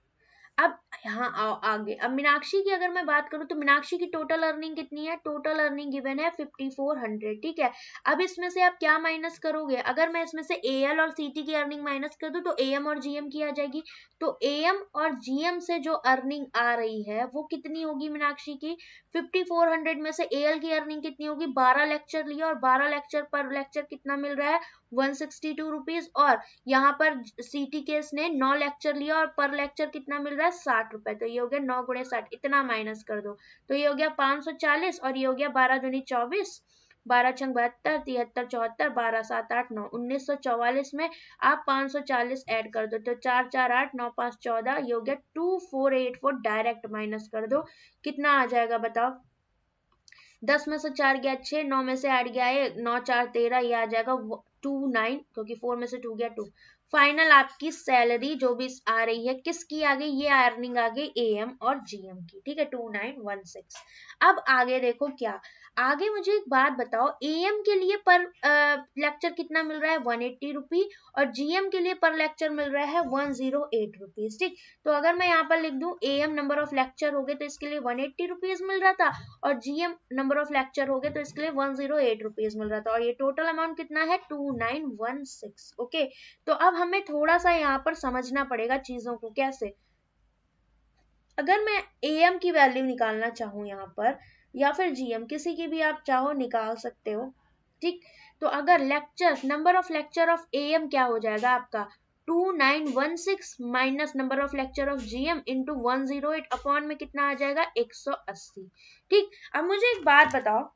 S1: अब यहाँ आओ आगे। अब मीनाक्षी की अगर मैं बात करूं तो मीनाक्षी की टोटल अर्निंग कितनी है, टोटल अर्निंग गिवन है 5400। ठीक है, अब इसमें से आप क्या माइनस करोगे, अगर मैं इसमें से एएल और सीटी की अर्निंग माइनस कर दूं तो एएम और जीएम की आ जाएगी, तो एएम और जीएम से जो अर्निंग आ रही है वो कितनी होगी मीनाक्षी की 5400 में से एएल की अर्निंग कितनी होगी, 12 लेक्चर लिया और 12 लेक्चर पर लेक्चर कितना मिल रहा है 162 रुपीज, और यहाँ पर सीटी केस ने 9 लेक्चर लिया और पर लेक्चर कितना मिल रहा है 60 रुपए, तो ये हो गया 9 गुणे 60, इतना माइनस कर दो तो ये हो गया 540, और ये हो गया 12 दूनी 24, 12 छंग 72, 73 74, 12 7 8 9, 1944 में आप 540 ऐड कर दो, तो 4 4 8 9 5 14, ये हो गया 2484, डायरेक्ट माइनस कर दो, कितना आ जाएगा बताओ, 10 में से 4 गया 6, 9 में से 8 गया 1, 9 4 13, ये आ जाएगा 29, क्योंकि 4 में से 2 गया 2। फाइनल आपकी सैलरी जो भी आ रही है किसकी आ गई, ये अर्निंग आ गई एएम और जीएम की। ठीक है 2916। अब आगे देखो क्या, आगे मुझे एक बात बताओ, एएम के लिए पर लेक्चर कितना मिल रहा है 180 रुपी, और जीएम के लिए पर लेक्चर मिल रहा है 108 रुपीज। ठीक, तो अगर मैं यहाँ पर लिख दूं एएम नंबर ऑफ लेक्चर हो गए तो इसके लिए 180 रुपीज मिल रहा था, और जीएम नंबर ऑफ लेक्चर हो गए तो इसके लिए 108 रुपीज मिल रहा था, और ये टोटल अमाउंट कितना है 2916। ओके, तो अब हमें थोड़ा सा यहाँ पर समझना पड़ेगा चीजों को कैसे। अगर मैं एएम की वैल्यू निकालना चाहूँ यहाँ पर, या फिर जीएम किसी की भी आप चाहो निकाल सकते हो, ठीक, तो अगर lecture number of lecture of am क्या हो जाएगा आपका 2916 minus number of lecture of GM into 108 upon में कितना आ जाएगा 180। ठीक, अब मुझे एक बात बताओ,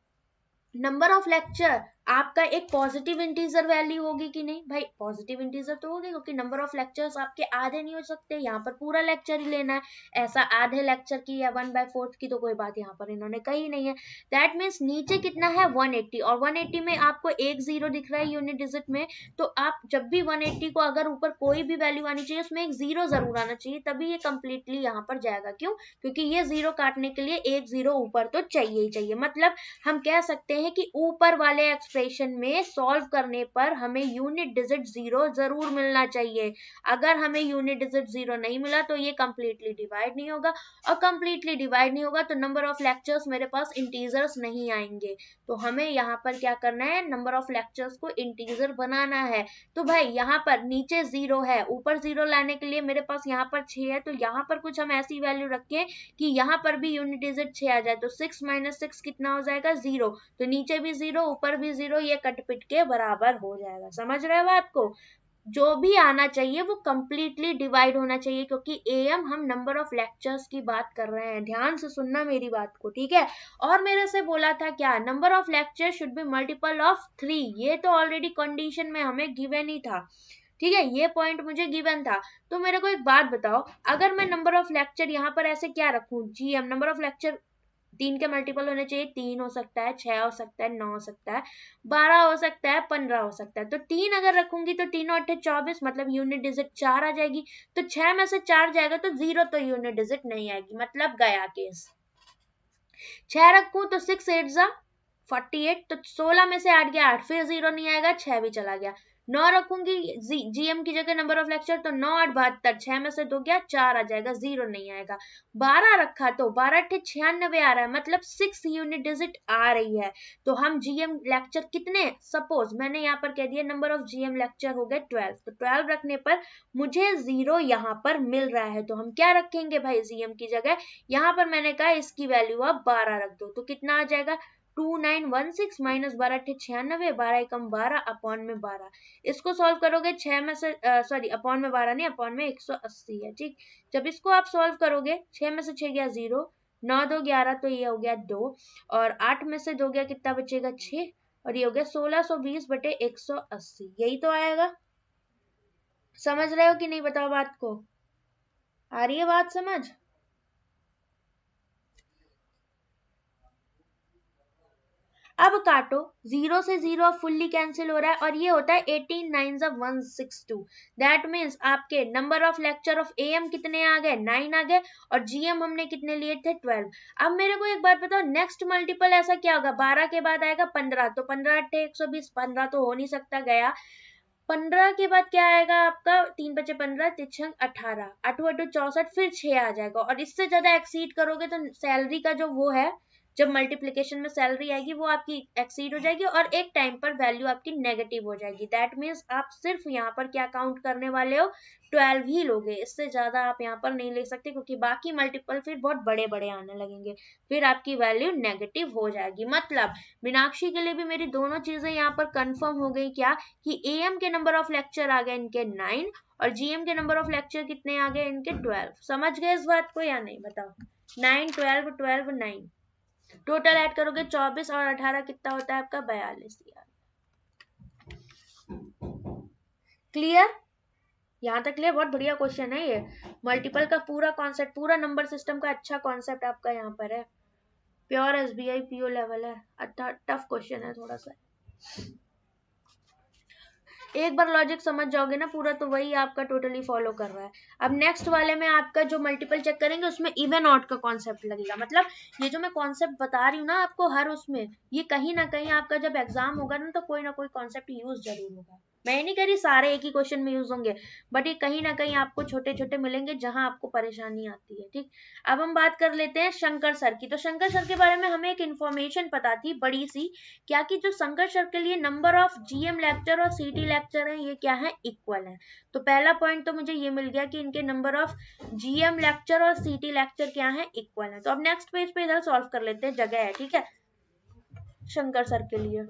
S1: नंबर ऑफ लेक्चर आपका एक पॉजिटिव इंटीजर वैल्यू होगी कि नहीं? भाई पॉजिटिव इंटीजर तो होगी, क्योंकि नंबर ऑफ लेक्चर्स आपके आधे नहीं हो सकते, यहाँ पर पूरा लेक्चर ही लेना है। ऐसा आधे लेक्चर की या 1/4 की तो कोई बात यहाँ पर इन्होंने कही नहीं है। दैट मीन्स नीचे कितना है 180, और 180 में आपको एक जीरो दिख रहा है यूनिट डिजिट में, तो आप जब भी 180 को अगर ऊपर कोई भी वैल्यू आनी चाहिए उसमें एक जीरो जरूर आना चाहिए, तभी ये कंप्लीटली यहाँ पर जाएगा। क्यों? क्योंकि ये जीरो काटने के लिए एक जीरो ऊपर तो चाहिए ही चाहिए। मतलब हम कह सकते हैं कि ऊपर वाले एक्सप्रेशन में सॉल्व करने पर हमें यूनिट डिजिट जीरो जरूर मिलना चाहिए। अगर हमें यूनिट डिजिट जीरो नहीं मिला तो ये कंप्लीटली डिवाइड नहीं होगा, और कंप्लीटली डिवाइड नहीं होगा तो नंबर ऑफ लेक्चर्स मेरे पास इंटीजर्स नहीं आएंगे। तो हमें यहाँ पर क्या करना है, नंबर ऑफ लेक्चर्स को इंटीजर बनाना है। तो भाई यहाँ पर नीचे जीरो है, ऊपर जीरो लाने के लिए मेरे पास यहाँ पर 6 है, तो यहाँ पर कुछ हम ऐसी वैल्यू रखें कि यहाँ पर भी यूनिट डिजिट 6 आ जाए। तो 6 - 6 कितना हो जाएगा 0, तो नीचे भी 0 ऊपर भी 0, ये कटपिट के बराबर हो जाएगा। समझ रहे हो बात को? जो भी आना चाहिए वो कंप्लीटली डिवाइड होना चाहिए, क्योंकि एएम हम नंबर ऑफ लेक्चर्स की बात कर रहे हैं। ध्यान से सुनना मेरी बात को, ठीक है? और मेरे से बोला था क्या, number of lecture should be multiple of 3। ये तो ऑलरेडी कंडीशन में हमें गिवन ही था, ठीक है? ये पॉइंट मुझे गिवन था। तो मेरे को एक बात बताओ, अगर मैं नंबर ऑफ लेक्चर यहाँ पर ऐसे क्या रखूं, जीएम नंबर ऑफ लेक्चर 3 के मल्टीपल होने चाहिए, 3 हो सकता है, 6 हो सकता है, 9 हो सकता है, 12 हो सकता है, 15 हो सकता है। तो 3 अगर रखूंगी तो 3 और 8 24, मतलब यूनिट डिजिट 4 आ जाएगी। तो 6 में से 4 जाएगा तो 0 तो यूनिट डिजिट नहीं आएगी, मतलब गया केस। 6 रखूं तो 6 8 जा 48, तो 16 में से 8 गया 8, फिर 0 नहीं आएगा, 6 भी चला गया। 9 रखूंगी जीएम की जगह नंबर ऑफ लेक्चर, तो 9 8 72, 6 में से 2 गया 4 आ जाएगा, 0 नहीं आएगा। 12 रखा तो 12 8 96 आ रहा है, मतलब 6 यूनिट डिजिट आ रही है। तो हम जीएम लेक्चर कितने, सपोज मैंने यहाँ पर कह दिया नंबर ऑफ जीएम लेक्चर हो गए 12, तो 12 रखने पर मुझे 0 यहाँ पर मिल रहा है। तो हम क्या रखेंगे भाई जीएम की जगह, यहाँ पर मैंने कहा इसकी वैल्यू आप 12 रख दो, तो कितना आ जाएगा 2916 माइनस 12 8 96, 12 एकम 12 अपॉन में 12। इसको सॉल्व करोगे 6 में से सॉरी अपॉन में 12 नहीं, अपॉन में 180 है। ठीक, जब इसको आप सॉल्व करोगे 6 में से 6 गया 0, 9 2 11, तो ये हो गया 2, और 8 में से 2 गया कितना बचेगा 6, और ये हो गया 1620 बटे 180, यही तो आएगा। समझ रहे हो कि नहीं, बताओ बात को, आ रही है बात समझ? अब काटो, 0 से 0 फुल्ली कैंसिल हो रहा है, और ये होता है 18 9 162। दैट मीन्स आपके number of lecture of am कितने आ गए 9 आ गए, और जीएम हमने कितने लिए थे 12। अब मेरे को एक बात बताओ, नेक्स्ट मल्टीपल ऐसा क्या होगा, 12 के बाद आएगा 15, तो 15 8 120, 15 तो हो नहीं सकता, गया। 15 के बाद क्या आएगा आपका, 3 बचे 15, 3 18, 8 8 64, फिर 6 आ जाएगा। और इससे ज्यादा एक्सीड करोगे तो सैलरी का जो वो है, जब मल्टीप्लिकेशन में सैलरी आएगी वो आपकी एक्सीड हो जाएगी, और एक टाइम पर वैल्यू आपकी नेगेटिव हो जाएगी। दैट मीन्स आप सिर्फ यहाँ पर क्या काउंट करने वाले हो, 12 ही लोगे, इससे ज्यादा आप यहाँ पर नहीं ले सकते, क्योंकि बाकी मल्टीपल फिर बहुत बड़े बड़े आने लगेंगे, फिर आपकी वैल्यू नेगेटिव हो जाएगी। मतलब मीनाक्षी के लिए भी मेरी दोनों चीजें यहाँ पर कंफर्म हो गई, क्या कि एएम के नंबर ऑफ लेक्चर आ गए इनके 9, और जीएम के नंबर ऑफ लेक्चर कितने आ गए इनके 12। समझ गए इस बात को या नहीं, बताओ? 9 12 12 9, टोटल ऐड करोगे 24 और 18 कितना होता है आपका 42 यार। क्लियर? यहाँ तक क्लियर? बहुत बढ़िया क्वेश्चन है ये, मल्टीपल का पूरा कॉन्सेप्ट, पूरा नंबर सिस्टम का अच्छा कॉन्सेप्ट आपका यहाँ पर है। प्योर एसबीआई पीओ लेवल है, अच्छा टफ क्वेश्चन है थोड़ा सा। एक बार लॉजिक समझ जाओगे ना पूरा, तो वही आपका टोटली फॉलो कर रहा है। अब नेक्स्ट वाले में आपका जो मल्टीपल चेक करेंगे उसमें इवन ऑड का कॉन्सेप्ट लगेगा। मतलब ये जो मैं कॉन्सेप्ट बता रही हूँ ना आपको, हर उसमें ये कहीं ना कहीं आपका जब एग्जाम होगा ना तो कोई ना कोई कॉन्सेप्ट यूज जरूर होगा। मैं नहीं कह रही सारे एक ही क्वेश्चन में यूज होंगे, बट ये कहीं ना कहीं आपको छोटे छोटे मिलेंगे जहां आपको परेशानी आती है। ठीक, अब हम बात कर लेते हैं शंकर सर की। तो शंकर सर के बारे में हमें एक इन्फॉर्मेशन पता थी बड़ी सी, क्या कि जो शंकर सर के लिए नंबर ऑफ जीएम लेक्चर और सीटी लेक्चर है ये क्या है, इक्वल है। तो पहला पॉइंट तो मुझे ये मिल गया कि इनके नंबर ऑफ जीएम लेक्चर और सीटी लेक्चर क्या है, इक्वल है। तो अब नेक्स्ट पेज पे इधर सॉल्व कर लेते हैं, जगह है, ठीक है, शंकर सर के लिए।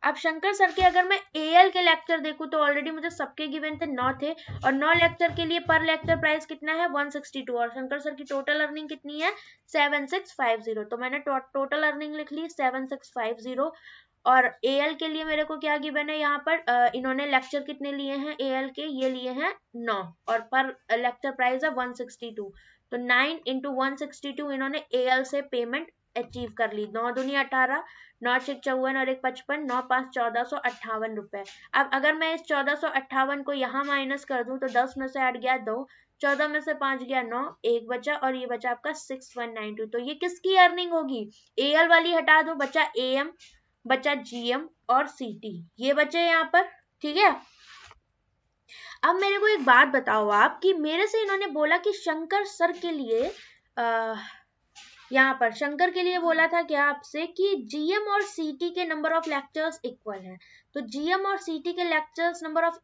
S1: अब शंकर सर के अगर मैं एएल के लेक्चर देखूं तो ऑलरेडी मुझे सबके गिवन थे 9 थे, और 9 लेक्चर के लिए पर लेक्चर प्राइस कितना है 162, और शंकर सर की टोटल अर्निंग कितनी है 7650। तो मैंने टोटल अर्निंग लिख ली 7650। और एएल के लिए मेरे को क्या गिवन है यहाँ पर, इन्होंने लेक्चर कितने लिए हैं एएल के, ये लिए हैं 9, और पर लेक्चर प्राइस है 162। तो 9 into 162 इन्होंने एएल से पेमेंट अचीव कर ली। 9 दूनी 18, 9 6 54 और 1 55, 9 5 1458 रुपए। अब अगर मैं इस 1458 को यहाँ माइनस कर दूं तो 10 में से हट गया 2, 14 में से 5 गया 9, 1 बचा, और ये बचा आपका 6192। तो ये किसकी अर्निंग होगी, एएल वाली हटा दो, बचा एएम, बचा जीएम और सीटी, ये बचे यहाँ पर। ठीक है, अब मेरे को एक बात बताओ आप कि मेरे से इन्होंने बोला कि शंकर सर के लिए यहाँ पर शंकर के लिए बोला था क्या आपसे कि जीएम और सीटी के नंबर ऑफ लेक्चर्स इक्वल है। तो जीएम और सीटी के lectures number of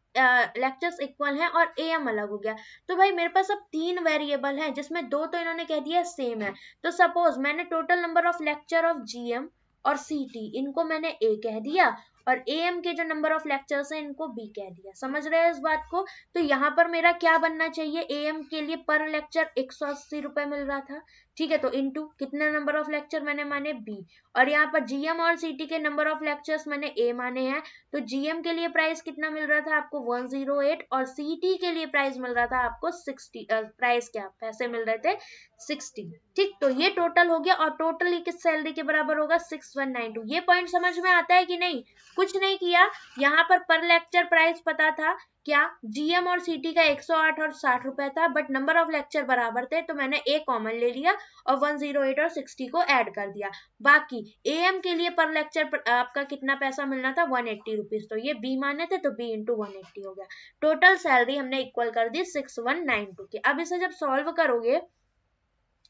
S1: lectures equal हैं और एएम अलग हो गया। तो भाई मेरे पास अब 3 वेरिएबल हैं जिसमें 2 तो इन्होंने कह दिया सेम है। तो सपोज मैंने total number of lecture of GM और सीटी इनको मैंने ए कह दिया, और एएम के जो नंबर ऑफ लेक्चर्स हैं इनको बी कह दिया। समझ रहे हैं इस बात को। तो यहाँ पर मेरा क्या बनना चाहिए, एएम के लिए पर लेक्चर 180 रुपए मिल रहा था, ठीक है, तो इनटू कितने नंबर ऑफ लेक्चर मैंने माने बी, और यहाँ पर जीएम और सीटी के नंबर ऑफ लेक्चर्स मैंने ए माने हैं। तो जीएम के लिए प्राइस कितना मिल रहा था आपको 108, और सीटी के लिए प्राइस मिल रहा था आपको 60, प्राइस क्या पैसे मिल रहे थे 60। ठीक, तो ये टोटल हो गया, और टोटल किस सैलरी के बराबर होगा 6192। ये पॉइंट समझ में आता है कि नहीं, कुछ नहीं किया, यहाँ पर लेक्चर प्राइस पता था क्या, जीएम और सीटी का 108 और 60 रुपए था, बट नंबर ऑफ लेक्चर बराबर थे तो मैंने ए कॉमन ले लिया और 108 और 60 को ऐड कर दिया। बाकी एएम के लिए पर लेक्चर आपका कितना पैसा मिलना था 180 रुपीज, तो ये बी माने थे तो बी इंटू 180 हो गया। टोटल सैलरी हमने इक्वल कर दी 6192 की। अब इसे जब सॉल्व करोगे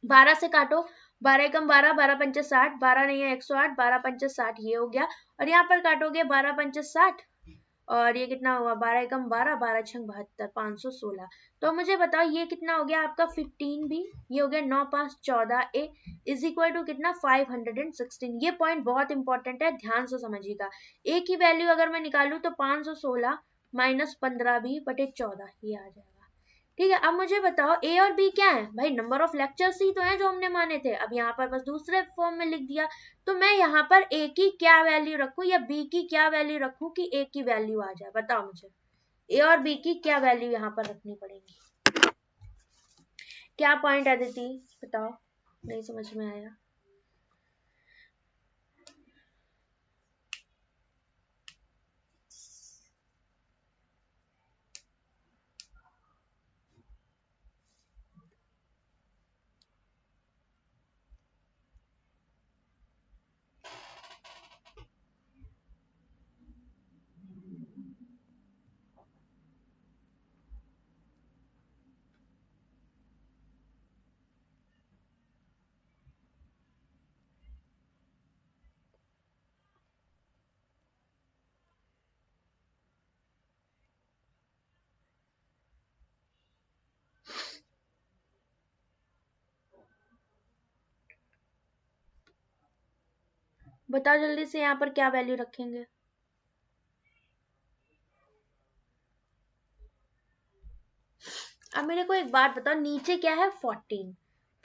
S1: 12 से काटो, 12 एकम 12, 12 पंचे 60, 12 नहीं है 108, 12 पंचे 60 ये हो गया, और यहाँ पर काटोगे 12 पंचे 60, और ये कितना हुआ 12 एकम 12, 12 छंग 72, 516। तो मुझे बताओ ये कितना हो गया आपका 15 भी, ये हो गया 9 5 14 ए इज इक्वल टू कितना 516। ये पॉइंट बहुत इंपॉर्टेंट है, ध्यान से समझिएगा। ए की वैल्यू अगर मैं निकालू तो 516 माइनस 15 भी बटे 14 ये आ जाएगा। ठीक है, अब मुझे बताओ ए और बी क्या है, भाई नंबर ऑफ लेक्चर्स ही तो है जो हमने माने थे। अब यहाँ पर बस दूसरे फॉर्म में लिख दिया, तो मैं यहाँ पर ए की क्या वैल्यू रखूं या बी की क्या वैल्यू रखूं कि ए की वैल्यू आ जाए, बताओ मुझे ए और बी की क्या वैल्यू यहाँ पर रखनी पड़ेगी। क्या पॉइंट है दीदी, बताओ, नहीं समझ में आया। बताओ जल्दी से यहाँ पर क्या वैल्यू रखेंगे। अब मेरे को एक बात बताओ, नीचे क्या है 14,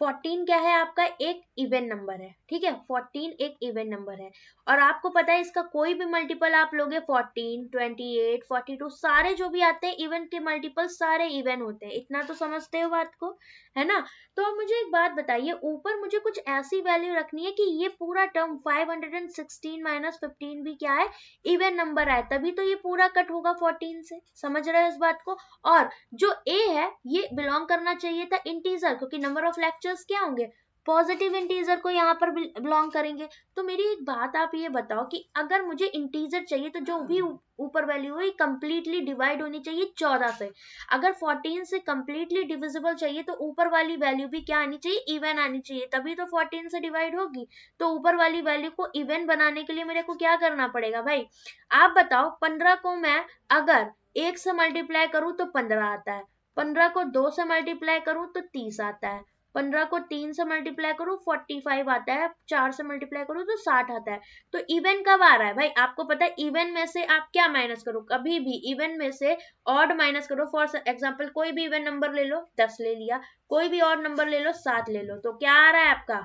S1: 14 क्या है आपका एक इवन नंबर है, ठीक है, 14 एक इवन नंबर है, और आपको पता है इसका कोई भी मल्टीपल आप लोगे 14, 28, 42 सारे जो भी आते हैं इवन के मल्टीपल सारे इवन होते हैं, इतना तो समझते हो बात को, है ना। तो अब मुझे एक बात बताइए, ऊपर मुझे कुछ ऐसी वैल्यू रखनी है कि ये पूरा टर्म 516 माइनस 15 भी क्या है इवन नंबर है, तभी तो ये पूरा कट होगा 14 से। समझ रहे हैं इस बात को। और जो ए है ये बिलोंग करना चाहिए था इंटीजर, क्योंकि नंबर ऑफ लेक्चर्स क्या होंगे पॉजिटिव इंटीजर को यहाँ पर बिलोंग करेंगे। तो मेरी एक बात आप ये बताओ कि अगर मुझे इंटीजर चाहिए तो जो भी ऊपर वैल्यू है कंप्लीटली डिवाइड होनी चाहिए 14 से। अगर 14 से कंप्लीटली डिविजिबल चाहिए तो ऊपर वाली वैल्यू भी क्या आनी चाहिए इवन आनी चाहिए, तभी तो 14 से डिवाइड होगी। तो ऊपर वाली वैल्यू को इवन बनाने के लिए मेरे को क्या करना पड़ेगा भाई, आप बताओ। 15 को मैं अगर 1 से मल्टीप्लाई करूं तो 15 आता है, 15 को 2 से मल्टीप्लाई करूं तो 30 आता है, 15 को 3 से मल्टीप्लाई करो 45 आता है, 4 से मल्टीप्लाई करो तो 60 आता है। तो इवन कब आ रहा है भाई? आपको पता है इवन में से आप क्या माइनस करो, कभी भी इवन में से ऑड माइनस करो। फॉर एग्जांपल कोई भी इवन नंबर ले लो, 10 ले लिया, कोई भी ऑड नंबर ले लो, 7 ले लो, तो क्या आ रहा है आपका?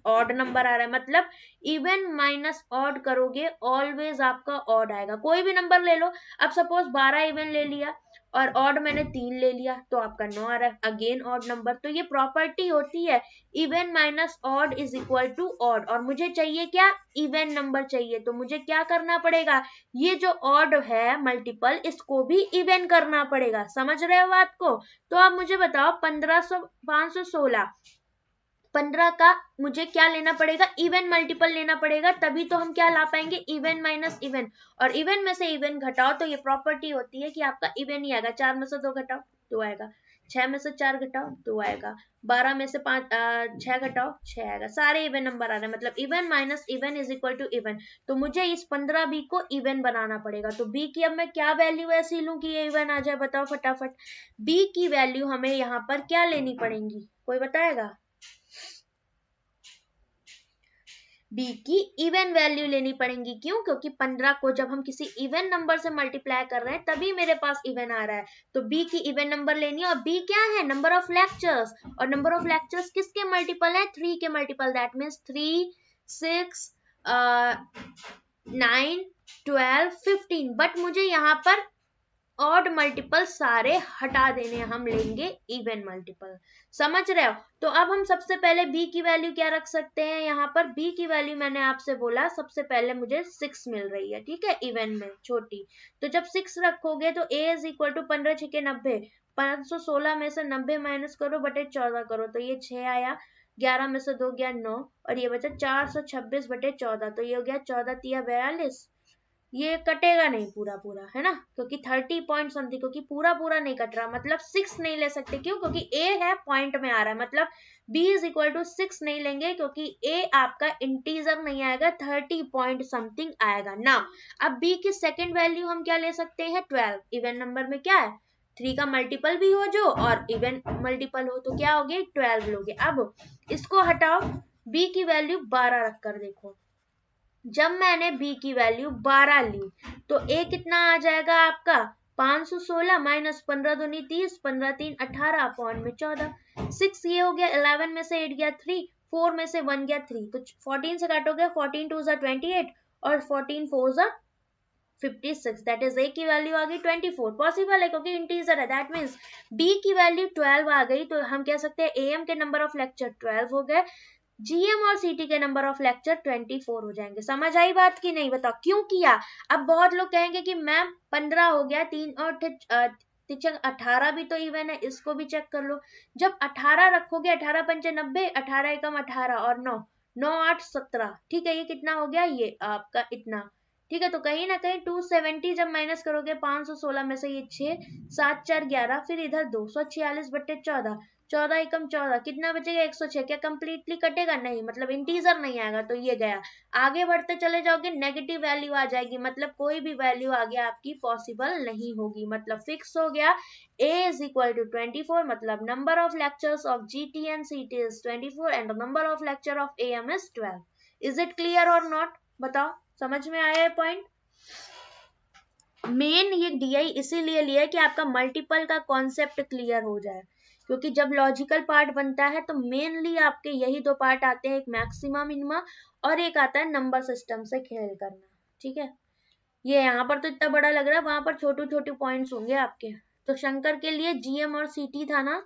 S1: ऑड नंबर आ रहा है। मतलब इवन माइनस ऑड करोगे ऑलवेज आपका ऑड आएगा। कोई भी नंबर ले लो, अब सपोज 12 इवन ले लिया और ऑड मैंने 3 ले लिया तो आपका 9 आ रहा है, अगेन ऑड नंबर। तो ये प्रॉपर्टी होती है even minus odd is equal to odd. और मुझे चाहिए क्या? इवन नंबर चाहिए। तो मुझे क्या करना पड़ेगा? ये जो ऑड है मल्टीपल, इसको भी इवन करना पड़ेगा। समझ रहे हो बात को? तो अब मुझे बताओ 516 15 का मुझे क्या लेना पड़ेगा? इवन मल्टीपल लेना पड़ेगा, तभी तो हम क्या ला पाएंगे? Even minus even. और इवन में से इवन घटाओ तो ये प्रॉपर्टी होती है कि आपका इवन ही आएगा। 4 में से 2 घटाओ 2 आएगा, 6 में से 4 घटाओ 2 आएगा, 12 में से 6 घटाओ 6 आएगा। सारे इवन नंबर आ रहे हैं, मतलब even minus even is equal to even. तो मुझे इस 15 बी को इवन बनाना पड़ेगा। तो बी की अब मैं क्या वैल्यू ऐसी लूं कि ये इवन आ जाए? बताओ फटाफट। बी की वैल्यू हमें यहाँ पर क्या लेनी पड़ेगी? कोई बताएगा? बी की इवन वैल्यू लेनी पड़ेगी। क्यों? क्योंकि 15 को जब हम किसी इवन नंबर से मल्टीप्लाई कर रहे हैं तभी मेरे पास इवन आ रहा है। तो बी की इवन नंबर लेनी है। और बी क्या है? Number of lectures. और नंबर ऑफ लेक्चर्स किसके मल्टीपल है? 3 के मल्टीपल। That means 3, 6, 9, 12, 15। बट मुझे यहाँ पर ऑड मल्टीपल सारे हटा देने, हम लेंगे इवन मल्टीपल। समझ रहे हो? तो अब हम सबसे पहले b की वैल्यू क्या रख सकते हैं? यहाँ पर b की वैल्यू मैंने आपसे बोला सबसे पहले मुझे 6 मिल रही है, ठीक है, इवन में छोटी। तो जब 6 रखोगे तो a इज इक्वल टू 15 6 90, 516 में से 90 माइनस करो बटे 14 करो तो ये 6 आया, 11 में से 2 गया 9 और ये बचा 426 बटे 14, तो ये हो गया 14 तिया 42। ये कटेगा नहीं पूरा पूरा, है ना, क्योंकि 30 पॉइंट समथिंग, क्योंकि पूरा पूरा नहीं कट रहा, मतलब 6 नहीं ले सकते। क्यों? क्योंकि a है पॉइंट में आ रहा है, मतलब b इज इक्वल टू 6 नहीं लेंगे क्योंकि a आपका इंटीजर नहीं आएगा, 30 पॉइंट समथिंग आएगा ना। अब b की सेकेंड वैल्यू हम क्या ले सकते हैं? 12। इवन नंबर में क्या है? 3 का मल्टीपल भी हो जो और इवन मल्टीपल हो तो क्या हो गया? 12 लोगे। अब इसको हटाओ, b की वैल्यू 12 रख कर देखो। जब मैंने b की वैल्यू 12 ली तो a कितना आ जाएगा आपका? 516 माइनस 15 दूनी 30, 15 3 18 अपॉन में 14। 6 ये हो गया, 11 में से 8 गया 3, 4 में से 1 गया 3, तो 14 से काटोगे 14 2 28 और 14 4 56। दैट इज a की वैल्यू आ गई 24। पॉसिबल है क्योंकि इंटीजर है। दैट मीन्स b की वैल्यू 12 आ गई, तो हम कह सकते हैं am के नंबर ऑफ लेक्चर 12 हो गए, जीएम और सीटी के नंबर ऑफ लेक्चर 24 हो जाएंगे। समझ आई बात की नहीं? बताओ क्यों किया? अब बहुत लोग कहेंगे कि मैम 15 हो गया, 3 और 18 भी तो इवन है, इसको भी चेक कर लो। जब 18 रखोगे, 18 पंचे 90, 18 एकम 18 और 9 9 8 17, ठीक है, ये कितना हो गया? ये आपका इतना, ठीक है। तो कहीं ना कहीं 270 जब माइनस करोगे 516 में से ये 6, 7 4 11, फिर इधर 246 बटे 14, 14 एकम 14, कितना बचेगा? 106। क्या कंप्लीटली कटेगा? नहीं, मतलब इंटीजर नहीं आएगा, तो ये गया। आगे बढ़ते चले जाओगे नेगेटिव वैल्यू आ जाएगी, मतलब कोई भी वैल्यू आगे आपकी पॉसिबल नहीं होगी, मतलब फिक्स हो गया a is equal to 24, मतलब number of lectures of GT and CT is 24 and the number of lecture of AM is 12. Is it clear or not? बताओ, समझ में आया है पॉइंट? मेन ये DI इसीलिए लिया है कि आपका मल्टीपल का कॉन्सेप्ट क्लियर हो जाए, क्योंकि जब लॉजिकल पार्ट बनता है तो मेनली आपके यही दो पार्ट आते हैं, एक मैक्सिमा मिनिमा और एक आता है नंबर सिस्टम से खेल करना, ठीक है। ये यहाँ पर तो इतना बड़ा लग रहा है, वहां पर छोटे छोटे पॉइंट्स होंगे आपके। तो शंकर के लिए GM और CT था ना,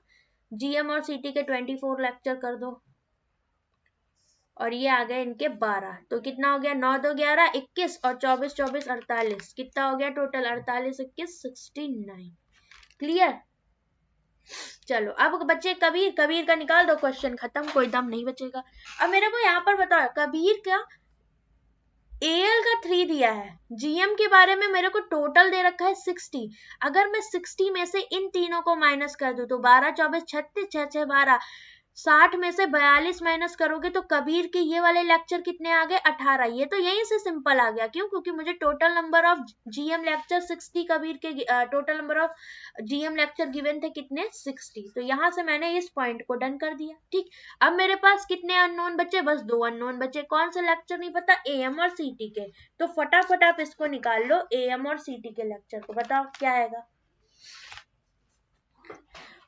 S1: GM और CT के 24 लेक्चर कर दो और ये आ गए इनके 12, तो कितना हो गया? 9 2 11 21 और 24 24 48, कितना हो गया टोटल? 48 21 69। क्लियर? चलो अब बच्चे कबीर, कबीर का निकाल दो, क्वेश्चन खत्म, कोई दम नहीं बचेगा। अब मेरे को यहाँ पर बताओ कबीर का AL का 3 दिया है, GM के बारे में मेरे को टोटल दे रखा है 60। अगर मैं 60 में से इन तीनों को माइनस कर दूं तो 12 24 36 6 6 12, 60 में से 42 माइनस करोगे तो कबीर के ये वाले लेक्चर कितने आ गए 18। ये तो यहीं से सिंपल आ गया, क्यों? क्योंकि मुझे total number of GM lecture 60, Kabir के total number of GM lecture given थे कितने 60। तो यहाँ से मैंने इस पॉइंट को डन कर दिया। ठीक, अब मेरे पास कितने अननोन बचे? बस 2 अननोन बचे। कौन से लेक्चर नहीं पता? एएम और सीटी के। तो फटाफट आप इसको निकाल लो, एएम और सीटी के लेक्चर को। बताओ क्या आएगा।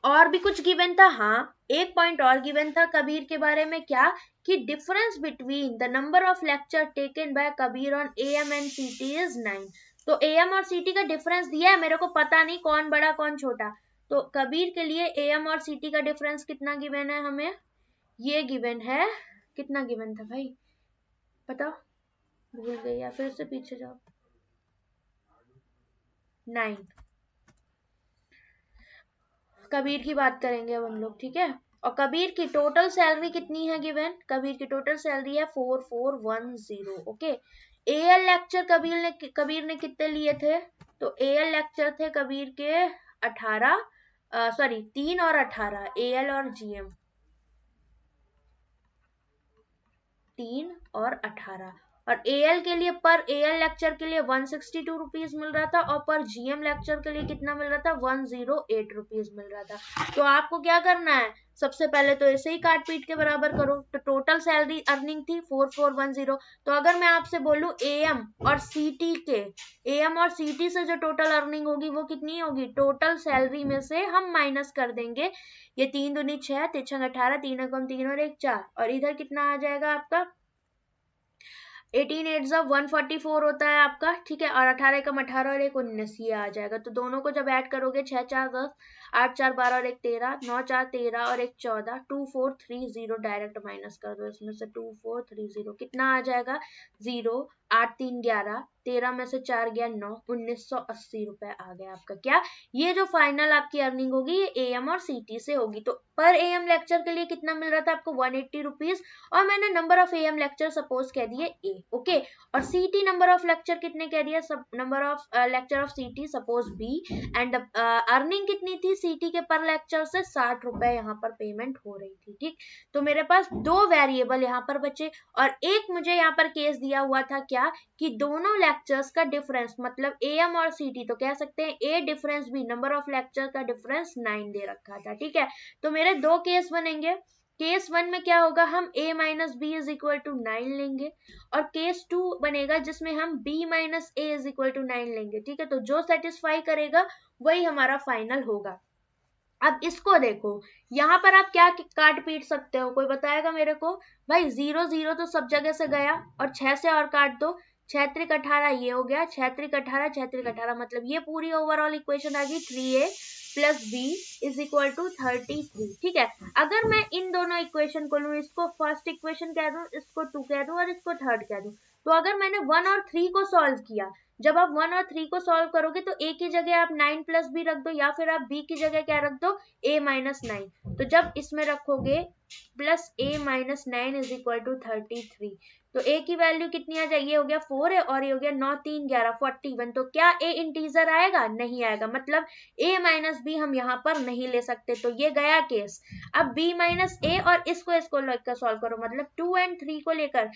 S1: और भी कुछ गिवन था, हाँ एक पॉइंट और गिवन था कबीर के बारे में, क्या कि difference between the number of lecture taken by Kabir on am and CT is 9। तो एएम और सीटी का डिफरेंस दिया है, मेरे को पता नहीं कौन बड़ा कौन छोटा। तो कबीर के लिए एएम और सीटी का डिफरेंस कितना गिवन है हमें? ये गिवन है, कितना गिवन था भाई बताओ, भूल गई या फिर से पीछे जाओ। 9। कबीर की बात करेंगे अब हम लोग, ठीक है। और कबीर की टोटल सैलरी कितनी है गिवन? कबीर की टोटल सैलरी है 4410। ओके, एएल लेक्चर कबीर ने कितने लिए थे? तो एएल लेक्चर थे कबीर के 18, सॉरी 3 और 18, एएल और जीएम 3 और 18। और एएल के लिए पर एएल लेक्चर के लिए 162 रुपीज मिल रहा था, और पर जीएम लेक्चर के लिए कितना मिल रहा था? 108 रुपीज मिल रहा था। तो आपको क्या करना है, सबसे पहले तो ऐसे ही काट पीट के बराबर करो। तो टोटल सैलरी अर्निंग थी 4410। तो अगर मैं आपसे बोलूं एएम और सीटी के, एएम और सीटी से जो टोटल अर्निंग होगी वो कितनी होगी? टोटल सैलरी में से हम माइनस कर देंगे, ये 3 दूनी 6, 3 18, 3 कम 3 और 1 4, और इधर कितना आ जाएगा आपका 18 8 144 होता है आपका, ठीक है। और 18 कम 18 और 1 19, ये आ जाएगा। तो दोनों को जब ऐड करोगे 6 4 10, 8 4 12 और 1 13, 9 4 13 और 1 14, 2430 डायरेक्ट माइनस कर दो इसमें से 2430, कितना आ जाएगा 0, 8 3 11, 13 में से 4 गया 9, 1980 रुपए आ गया आपका। क्या ये जो फाइनल आपकी अर्निंग होगी ये एएम और सीटी से होगी। तो पर एएम लेक्चर के लिए कितना मिल रहा था आपको 180 रुपीज, और मैंने number of am lecture suppose कह दिए ए। ओके, और सीटी नंबर ऑफ लेक्चर कितने कह दिया? सब नंबर ऑफ लेक्चर ऑफ सीटी सपोज बी, एंड अर्निंग कितनी थी सीटी के पर लेक्चर से? 60 रुपए यहाँ पर पेमेंट हो रही थी। ठीक, तो मेरे पास 2 वेरिएबल यहाँ पर बचे, और एक मुझे यहाँ पर केस दिया हुआ था क्या कि दोनों लेक्चर्स का डिफरेंस, मतलब एएम और सीटी, तो कह सकते हैं ए डिफरेंस भी, नंबर ऑफ लेक्चर का डिफरेंस 9 दे रखा था। ठीक है, तो मेरे 2 केस बनेंगे। केस 1 में क्या होगा, हम a minus B is equal to 9 लेंगे, और केस 2 बनेगा जिसमें हम b minus A is equal to 9 लेंगे। ठीक है, तो जो सेटिस्फाई करेगा वही हमारा फाइनल होगा। अब इसको देखो, यहाँ पर आप क्या काट पीट सकते हो, कोई बताएगा मेरे को? भाई 0 0 तो सब जगह से गया, और 6 से और काट दो, 6 3 18 ये हो गया, 6 3 18, 6 3 18, मतलब ये पूरी ओवरऑल इक्वेशन आ गई 3a plus B is equal to 33। ठीक है, अगर मैं इन दोनों इक्वेशन को लूं, इसको फर्स्ट इक्वेशन कह दूं, इसको 2 कह दूं, और इसको थर्ड कह दूं, तो अगर मैंने 1 और 3 को सॉल्व किया, जब आप 1 और 3 को सॉल्व करोगे तो a की जगह आप 9 प्लस बी रख दो, या फिर आप b की जगह क्या रख दो a माइनस 9। तो जब इसमें रखोगे plus a minus 9 is equal to 33, तो a की वैल्यू कितनी आ जाएगी? ये हो गया 4 है, और ये हो गया 9 3 11 41। तो क्या a इंटीजर आएगा? नहीं आएगा, मतलब a माइनस बी हम यहाँ पर नहीं ले सकते। तो ये गया केस। अब b माइनस a और इसको लेकर सॉल्व करो, मतलब 2 और 3 को लेकर।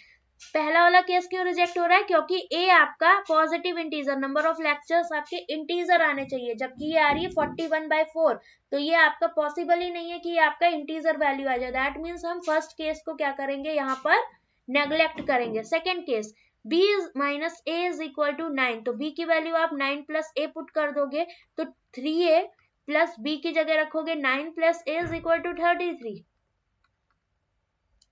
S1: पहला वाला केस क्यों रिजेक्ट हो रहा है? क्योंकि a आपका positive integer, number of lectures आपके इंटीजर आने चाहिए, जबकि ये आ रही है 41/4। तो ये आपका पॉसिबल ही नहीं है कि ये आपका इंटीजर वैल्यू आ जाए। दैट मीन्स हम फर्स्ट केस को क्या करेंगे, यहाँ पर नेग्लेक्ट करेंगे। Second case, b minus a is equal to 9, तो b की वैल्यू आप 9 प्लस a पुट कर दोगे, तो 3a प्लस b की जगह रखोगे 9 plus a is equal to 33।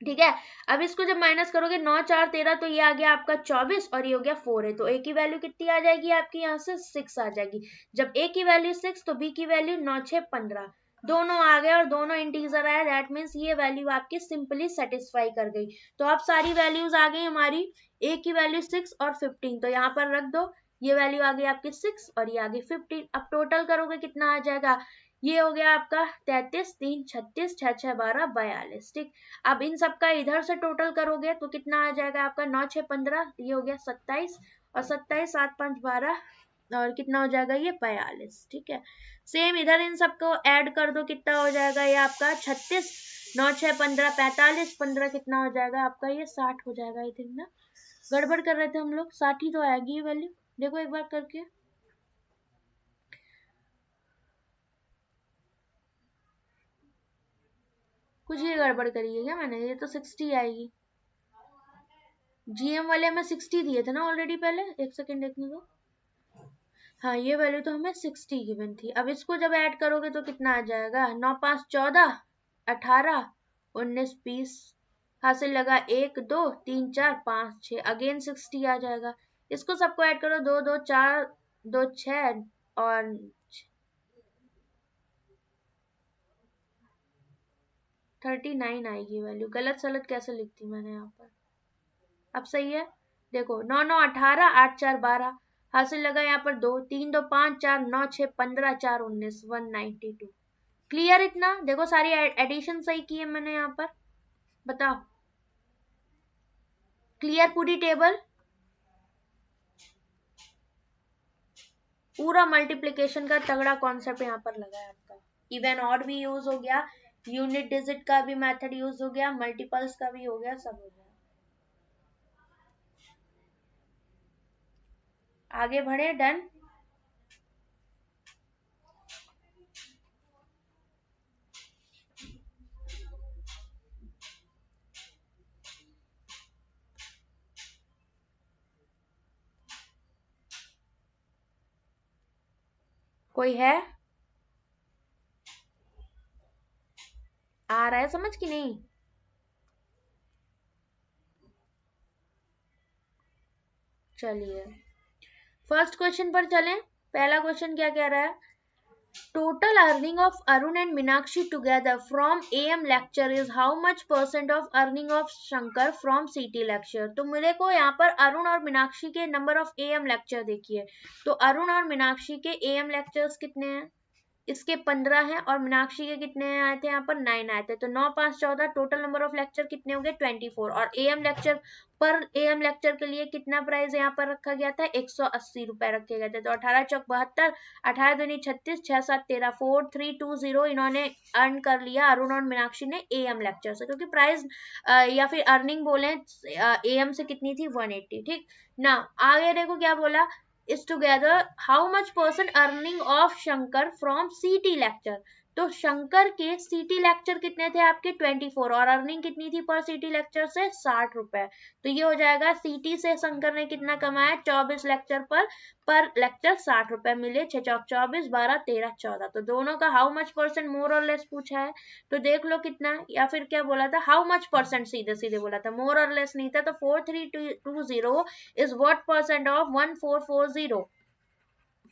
S1: ठीक है, अब इसको जब माइनस करोगे 9 4 13, तो ये आ गया आपका 24, और ये हो गया 4 है। तो a की वैल्यू कितनी आ जाएगी आपकी? यहाँ से 6 आ जाएगी। जब a की वैल्यू 6, तो b की वैल्यू 9 6 15, दोनों आ गए और दोनों इंटीजर आया। दैट मीन्स ये वैल्यू आपकी सिंपली सेटिस्फाई कर गई। तो अब सारी वैल्यूज आ गई हमारी, a की वैल्यू 6 और 15, तो यहाँ पर रख दो। ये वैल्यू आ गई आपकी 6 और ये आ गई 15। अब टोटल करोगे कितना आ जाएगा? ये हो गया आपका 33 3 36, 6 6 12 42। ठीक, अब इन सब का इधर से टोटल करोगे तो कितना आ जाएगा आपका? 9 6 15, ये हो गया 27, और 27 7 5 12, और कितना हो जाएगा ये 45, ठीक है। सेम इधर इन सबको ऐड कर दो, कितना हो जाएगा ये आपका 36, 9 6 15 45, 15 कितना हो जाएगा आपका ये 60 हो जाएगा। आई थिंक ना गड़बड़ कर रहे थे हम लोग, 60 ही तो आएगी ये वैल्यू, देखो एक बार करके। कुछ ही गड़बड़ करी है क्या मैंने, ये तो 60 आएगी। जीएम वाले में 60 दिए थे ना ऑलरेडी पहले, एक सेकेंड देखने दो। हाँ ये वैल्यू तो हमें 60 गिवन थी। अब इसको जब ऐड करोगे तो कितना आ जाएगा, 9 5 14, 18 19 20, हासिल लगा 1 2 3 4 5 6, अगेन 60 आ जाएगा। इसको सबको ऐड करो, 2 2 4 2 6 और 39 आएगी वैल्यू। गलत सलत कैसे लिखती मैंने यहाँ पर, अब सही है। देखो 9 9 18, 8 4 12, हासिल लगा यहाँ पर 2 3 2 5 4 9 6 15 4 19, 192। क्लियर इतना, देखो सारी एडिशन सही की है मैंने यहाँ पर, बताओ क्लियर पूरी टेबल, पूरा मल्टीप्लिकेशन का तगड़ा कॉन्सेप्ट यहाँ पर लगा है आपका। इवन ऑड भी यूज हो गया, यूनिट डिजिट का भी मेथड यूज हो गया, मल्टीपल्स का भी हो गया, सब हो गया। आगे बढ़े, डन। कोई है, आ रहा है समझ कि नहीं? चलिए फर्स्ट क्वेश्चन पर चलें। पहला क्वेश्चन क्या कह रहा है, total earning of Arun and Meenakshi together from AM lecture is how much % of earning of Shankar from CT lecture। तो मेरे को यहाँ पर अरुण और मीनाक्षी के नंबर ऑफ AM लेक्चर देखिए। तो अरुण और मीनाक्षी के AM लेक्चर्स कितने हैं, इसके 15 हैं, और मीनाक्षी के कितने आए थे यहाँ पर 9 आए थे। तो 9 5 14, टोटल नंबर ऑफ लेक्चर कितने हो गए 24। और एएम लेक्चर पर एएम लेक्चर के लिए कितना प्राइस यहाँ पर रखा गया था, 180 रुपए रखे गए थे। तो 18 चौक 72, 18 दूनी 36, 6 7 13, 4320 इन्होंने अर्न कर लिया अरुण और मीनाक्षी ने एएम लेक्चर से, क्योंकि प्राइस या फिर अर्निंग बोले एएम से कितनी थी 180। ठीक ना, आगे देखो क्या बोला, is together how much % earning of Shankar from CT lecture। तो शंकर के CT लेक्चर कितने थे आपके 24, और अर्निंग कितनी थी पर CT लेक्चर से 60 रुपए। तो ये हो जाएगा CT से शंकर ने कितना कमाया 24 लेक्चर पर लेक्चर 60 रुपए मिले, 6 चौक 24, 12 13 14। तो दोनों का हाउ मच % मोर और लेस पूछा है, तो देख लो कितना, या फिर क्या बोला था हाउ मच %, सीधे सीधे बोला था, मोर और लेस नहीं था। तो 4320 इज व्हाट % ऑफ 1440।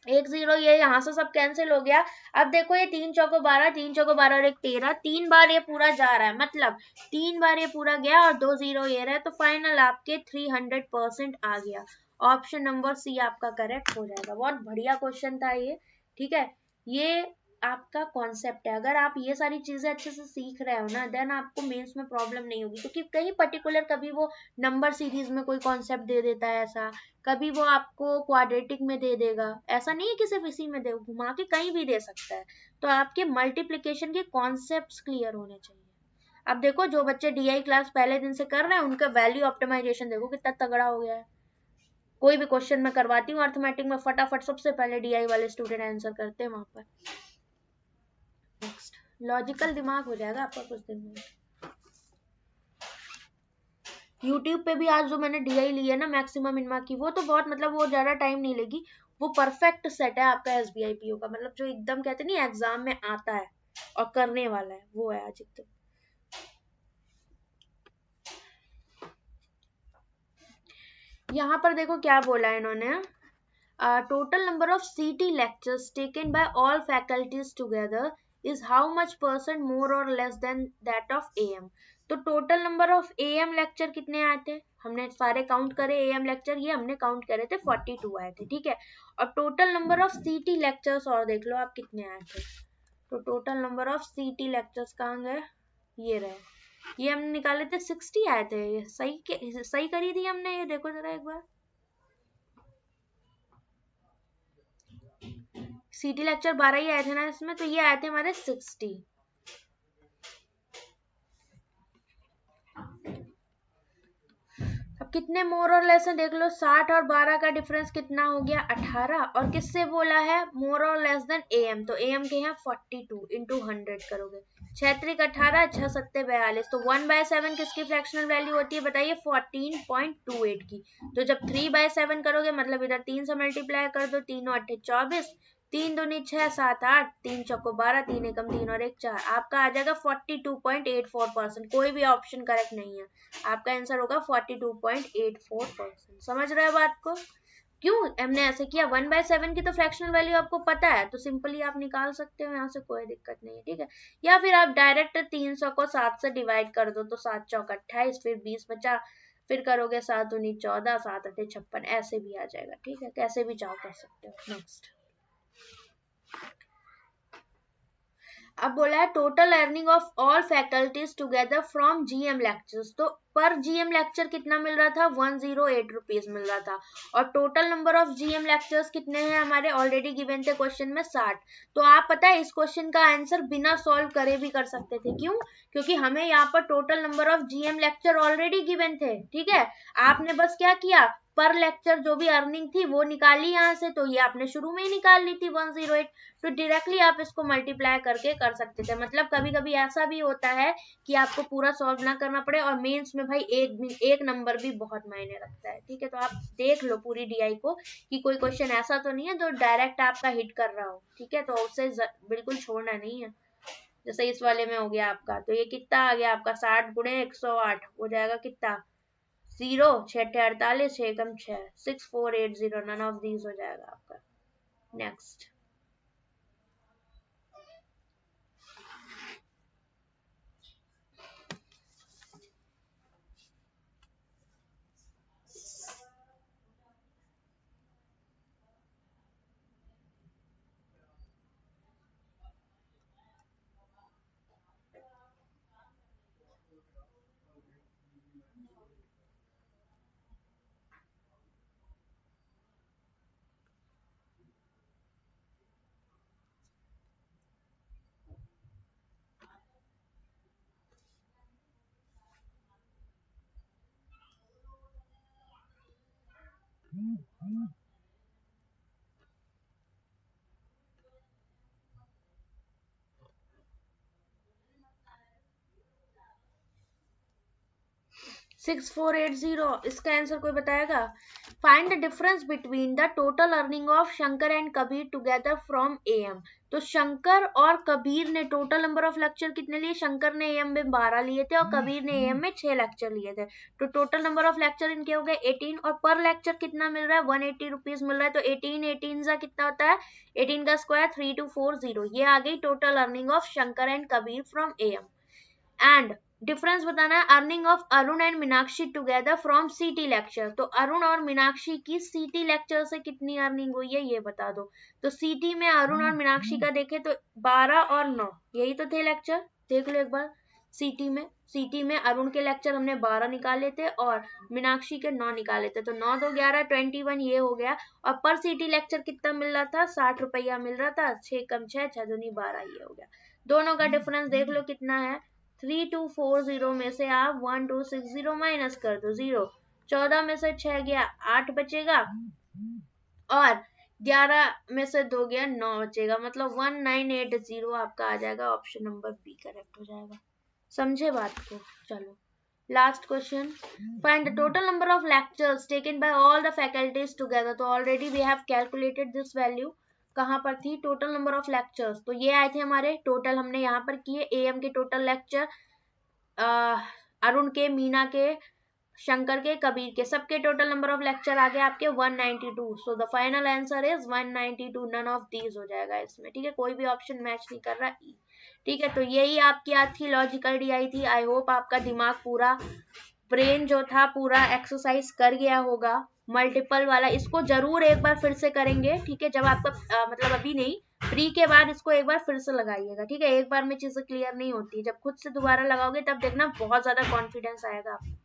S1: एक जीरो ये यहाँ से सब कैंसिल हो गया। अब देखो ये 3 चौको 12, 3 चौको 12 और 1 13, 3 बार ये पूरा जा रहा है, मतलब 3 बार ये पूरा गया और 2 जीरो ये रहे। तो फाइनल आपके 300% आ गया। ऑप्शन नंबर सी आपका करेक्ट हो जाएगा। बहुत बढ़िया क्वेश्चन था ये, ठीक है। ये आपका कॉन्सेप्ट है, अगर आप ये सारी चीजें अच्छे से सीख रहे हो ना, देन आपको मेंस में प्रॉब्लम नहीं होगी। क्योंकि कहीं पर्टिकुलर कभी वो नंबर सीरीज में कोई कॉन्सेप्ट दे देता है ऐसा, कभी वो आपको क्वाड्रेटिक में दे देगा, ऐसा नहीं है कि सिर्फ इसी में दे, घुमा के कहीं भी दे सकता है। तो आपके मल्टीप्लिकेशन के कॉन्सेप्ट्स क्लियर होने चाहिए। अब देखो जो बच्चे डीआई क्लास पहले दिन से कर रहे हैं उनका वैल्यू ऑप्टिमाइजेशन देखो कितना तगड़ा हो गया है। कोई भी क्वेश्चन मैं करवाती हूँ अर्थमेटिक में, फटाफट सबसे पहले डीआई वाले स्टूडेंट आंसर करते हैं वहां पर। नेक्स्ट लॉजिकल दिमाग हो जाएगा आपका कुछ दिन में। यूट्यूब पे भी आज जो मैंने डीआई ली है ना मैक्सिमम मिनिमा की, वो तो बहुत मतलब वो ज्यादा टाइम नहीं लेगी, वो परफेक्ट सेट है आपका एसबीआई पीओ का, मतलब जो एकदम कहते नहीं एग्जाम में आता है और करने वाला है, वो है आज एकदम। यहाँ पर देखो क्या बोला है इन्होंने, total number of CT lectures taken by all faculties together is how much % more or less than that of AM। तो total number of AM lecture कितने आए थे, हमने सारे काउंट करे AM लेक्चर, ये हमने काउंट करे थे 42 आए थे, ठीक है। और total number of CT lectures और देख लो आप कितने आए थे। तो total number of CT lectures कहाँ गए, ये रहे, ये हमने निकाले थे 60 आए थे। ये सही करी थी हमने, ये देखो जरा एक बार। सीटी लेक्चर 12 ही आए थे ना इसमें, तो ये आए थे हमारे 60। अब कितने मोर और लेस है देख लो, 60 और 12 का डिफरेंस कितना हो गया 18, और किससे बोला है मोर और लेस देन एम, तो एम के यहाँ 42 इंटू 100 करोगे, 6 त्रिक 18, 6 सत्ते 42, तो 1/7 किसकी फ्रैक्शनल वैल्यू होती है बताइए 14.28 की। तो जब 3/7 करोगे मतलब इधर 3 से मल्टीप्लाई कर दो, 3 8 24, 3 दूनी 6 7 8, 3 चौको 12, 3 एकम 3 और 1 4, आपका आ जाएगा 42.84%। कोई भी ऑप्शन करेक्ट नहीं है, आपका आंसर होगा 42.84%। समझ रहे हो बात को? क्यों हमने ऐसे किया, 1/7 की तो फ्रैक्शनल वैल्यू आपको पता है, तो सिंपली आप निकाल सकते हो, यहाँ से कोई दिक्कत नहीं है, ठीक है। या फिर आप डायरेक्ट 300 को 7 से डिवाइड कर दो, तो 7 चौक 28, फिर 20 बचा, फिर करोगे 7 दूनी 14, 7 8 56, ऐसे भी आ जाएगा, ठीक है, कैसे भी चाहो कर सकते हो। नेक्स्ट अब बोला है total earning of all faculties together from GM lectures, तो पर जीएम लेक्चर कितना मिल रहा था 108 रुपीज मिल रहा था, और total number of GM lectures कितने हैं हमारे ऑलरेडी गिवन थे क्वेश्चन में 60। तो आप पता है इस क्वेश्चन का आंसर बिना सॉल्व करे भी कर सकते थे, क्यों? क्योंकि हमें यहाँ पर total number of GM lecture already given थे, ठीक है। आपने बस क्या किया, पर लेक्चर जो भी अर्निंग थी वो निकाली यहाँ से, तो ये आपने शुरू में ही निकाल ली थी 108, तो डायरेक्टली आप इसको मल्टीप्लाई करके कर सकते थे। मतलब कभी कभी ऐसा भी होता है कि आपको पूरा सॉल्व ना करना पड़े, और मेंस में भाई एक नंबर भी बहुत मायने रखता है, ठीक है। तो आप देख लो पूरी डीआई को कि कोई क्वेश्चन ऐसा तो नहीं है जो डायरेक्ट आपका हिट कर रहा हो, ठीक है, तो उसे बिल्कुल छोड़ना नहीं है। जैसे इस वाले में हो गया आपका, तो ये कितना आ गया आपका 60 गुणे 108 हो जाएगा कितना 0, 6 48, 6 कम 6, 6480, नन ऑफ दीज हो जाएगा आपका। नेक्स्ट 6480, इसका आंसर कोई बताएगा? Find the difference between the total earning of Shankar and Kabir together from am. तो शंकर और कबीर ने टोटल नंबर ऑफ लेक्चर कितने लिए, शंकर ने एएम में 12 लिए थे और कबीर ने एएम में 6 लेक्चर लिए थे, तो टोटल नंबर ऑफ लेक्चर इनके हो गए 18, और पर लेक्चर कितना मिल रहा है 180 रुपीज मिल रहा है, तो 18 सा कितना होता है 18 का स्क्वायर 3240, ये आ गई total earning of Shankar and Kabir from am. And difference बताना है earning of Arun and Meenakshi together from सीटी लेक्चर, तो अरुण और मीनाक्षी की सीटी लेक्चर से कितनी अर्निंग हुई है ये बता दो। तो सीटी में अरुण और मीनाक्षी का देखे तो 12 और 9 यही तो थे लेक्चर, देख लो एक बार। सीटी में अरुण के लेक्चर हमने 12 निकाले थे और मीनाक्षी के 9 निकाले थे, तो 9 2 11 21 ये हो गया, और पर सीटी लेक्चर कितना मिल रहा था 60 रुपया मिल रहा था, 6 कम 6 6 दूनी 12 ये हो गया। दोनों का डिफरेंस देख लो कितना है, 3240 में से आप 1260 माइनस कर दो 0, 14 में से 6 गया 8 बचेगा, और 11 में से 2 गया 9 बचेगा, मतलब 1980 आपका आ जाएगा, ऑप्शन नंबर बी करेक्ट हो जाएगा। समझे बात को? चलो last question, find the total number of lectures taken by all the faculties together. तो already we have calculated this value, कहाँ पर थी टोटल नंबर ऑफ लेक्चर्स, तो ये आए थे हमारे टोटल, हमने यहाँ पर किए एएम के टोटल लेक्चर, अरुण के, मीना के, शंकर के, कबीर के, सबके टोटल नंबर ऑफ लेक्चर आ गए आपके 192, so the final answer is 192, none of these हो जाएगा इसमें, ठीक है, कोई भी ऑप्शन मैच नहीं कर रहा ई, ठीक है। तो यही आपकी आज की लॉजिकल डीआई थी। आई होप आपका दिमाग पूरा, ब्रेन जो था पूरा एक्सरसाइज कर गया होगा मल्टीपल वाला, इसको जरूर एक बार फिर से करेंगे, ठीक है, जब आपका मतलब अभी नहीं, प्री के बाद इसको एक बार फिर से लगाइएगा, ठीक है। एक बार में चीजें क्लियर नहीं होती, जब खुद से दोबारा लगाओगे तब देखना बहुत ज्यादा कॉन्फिडेंस आएगा आपको।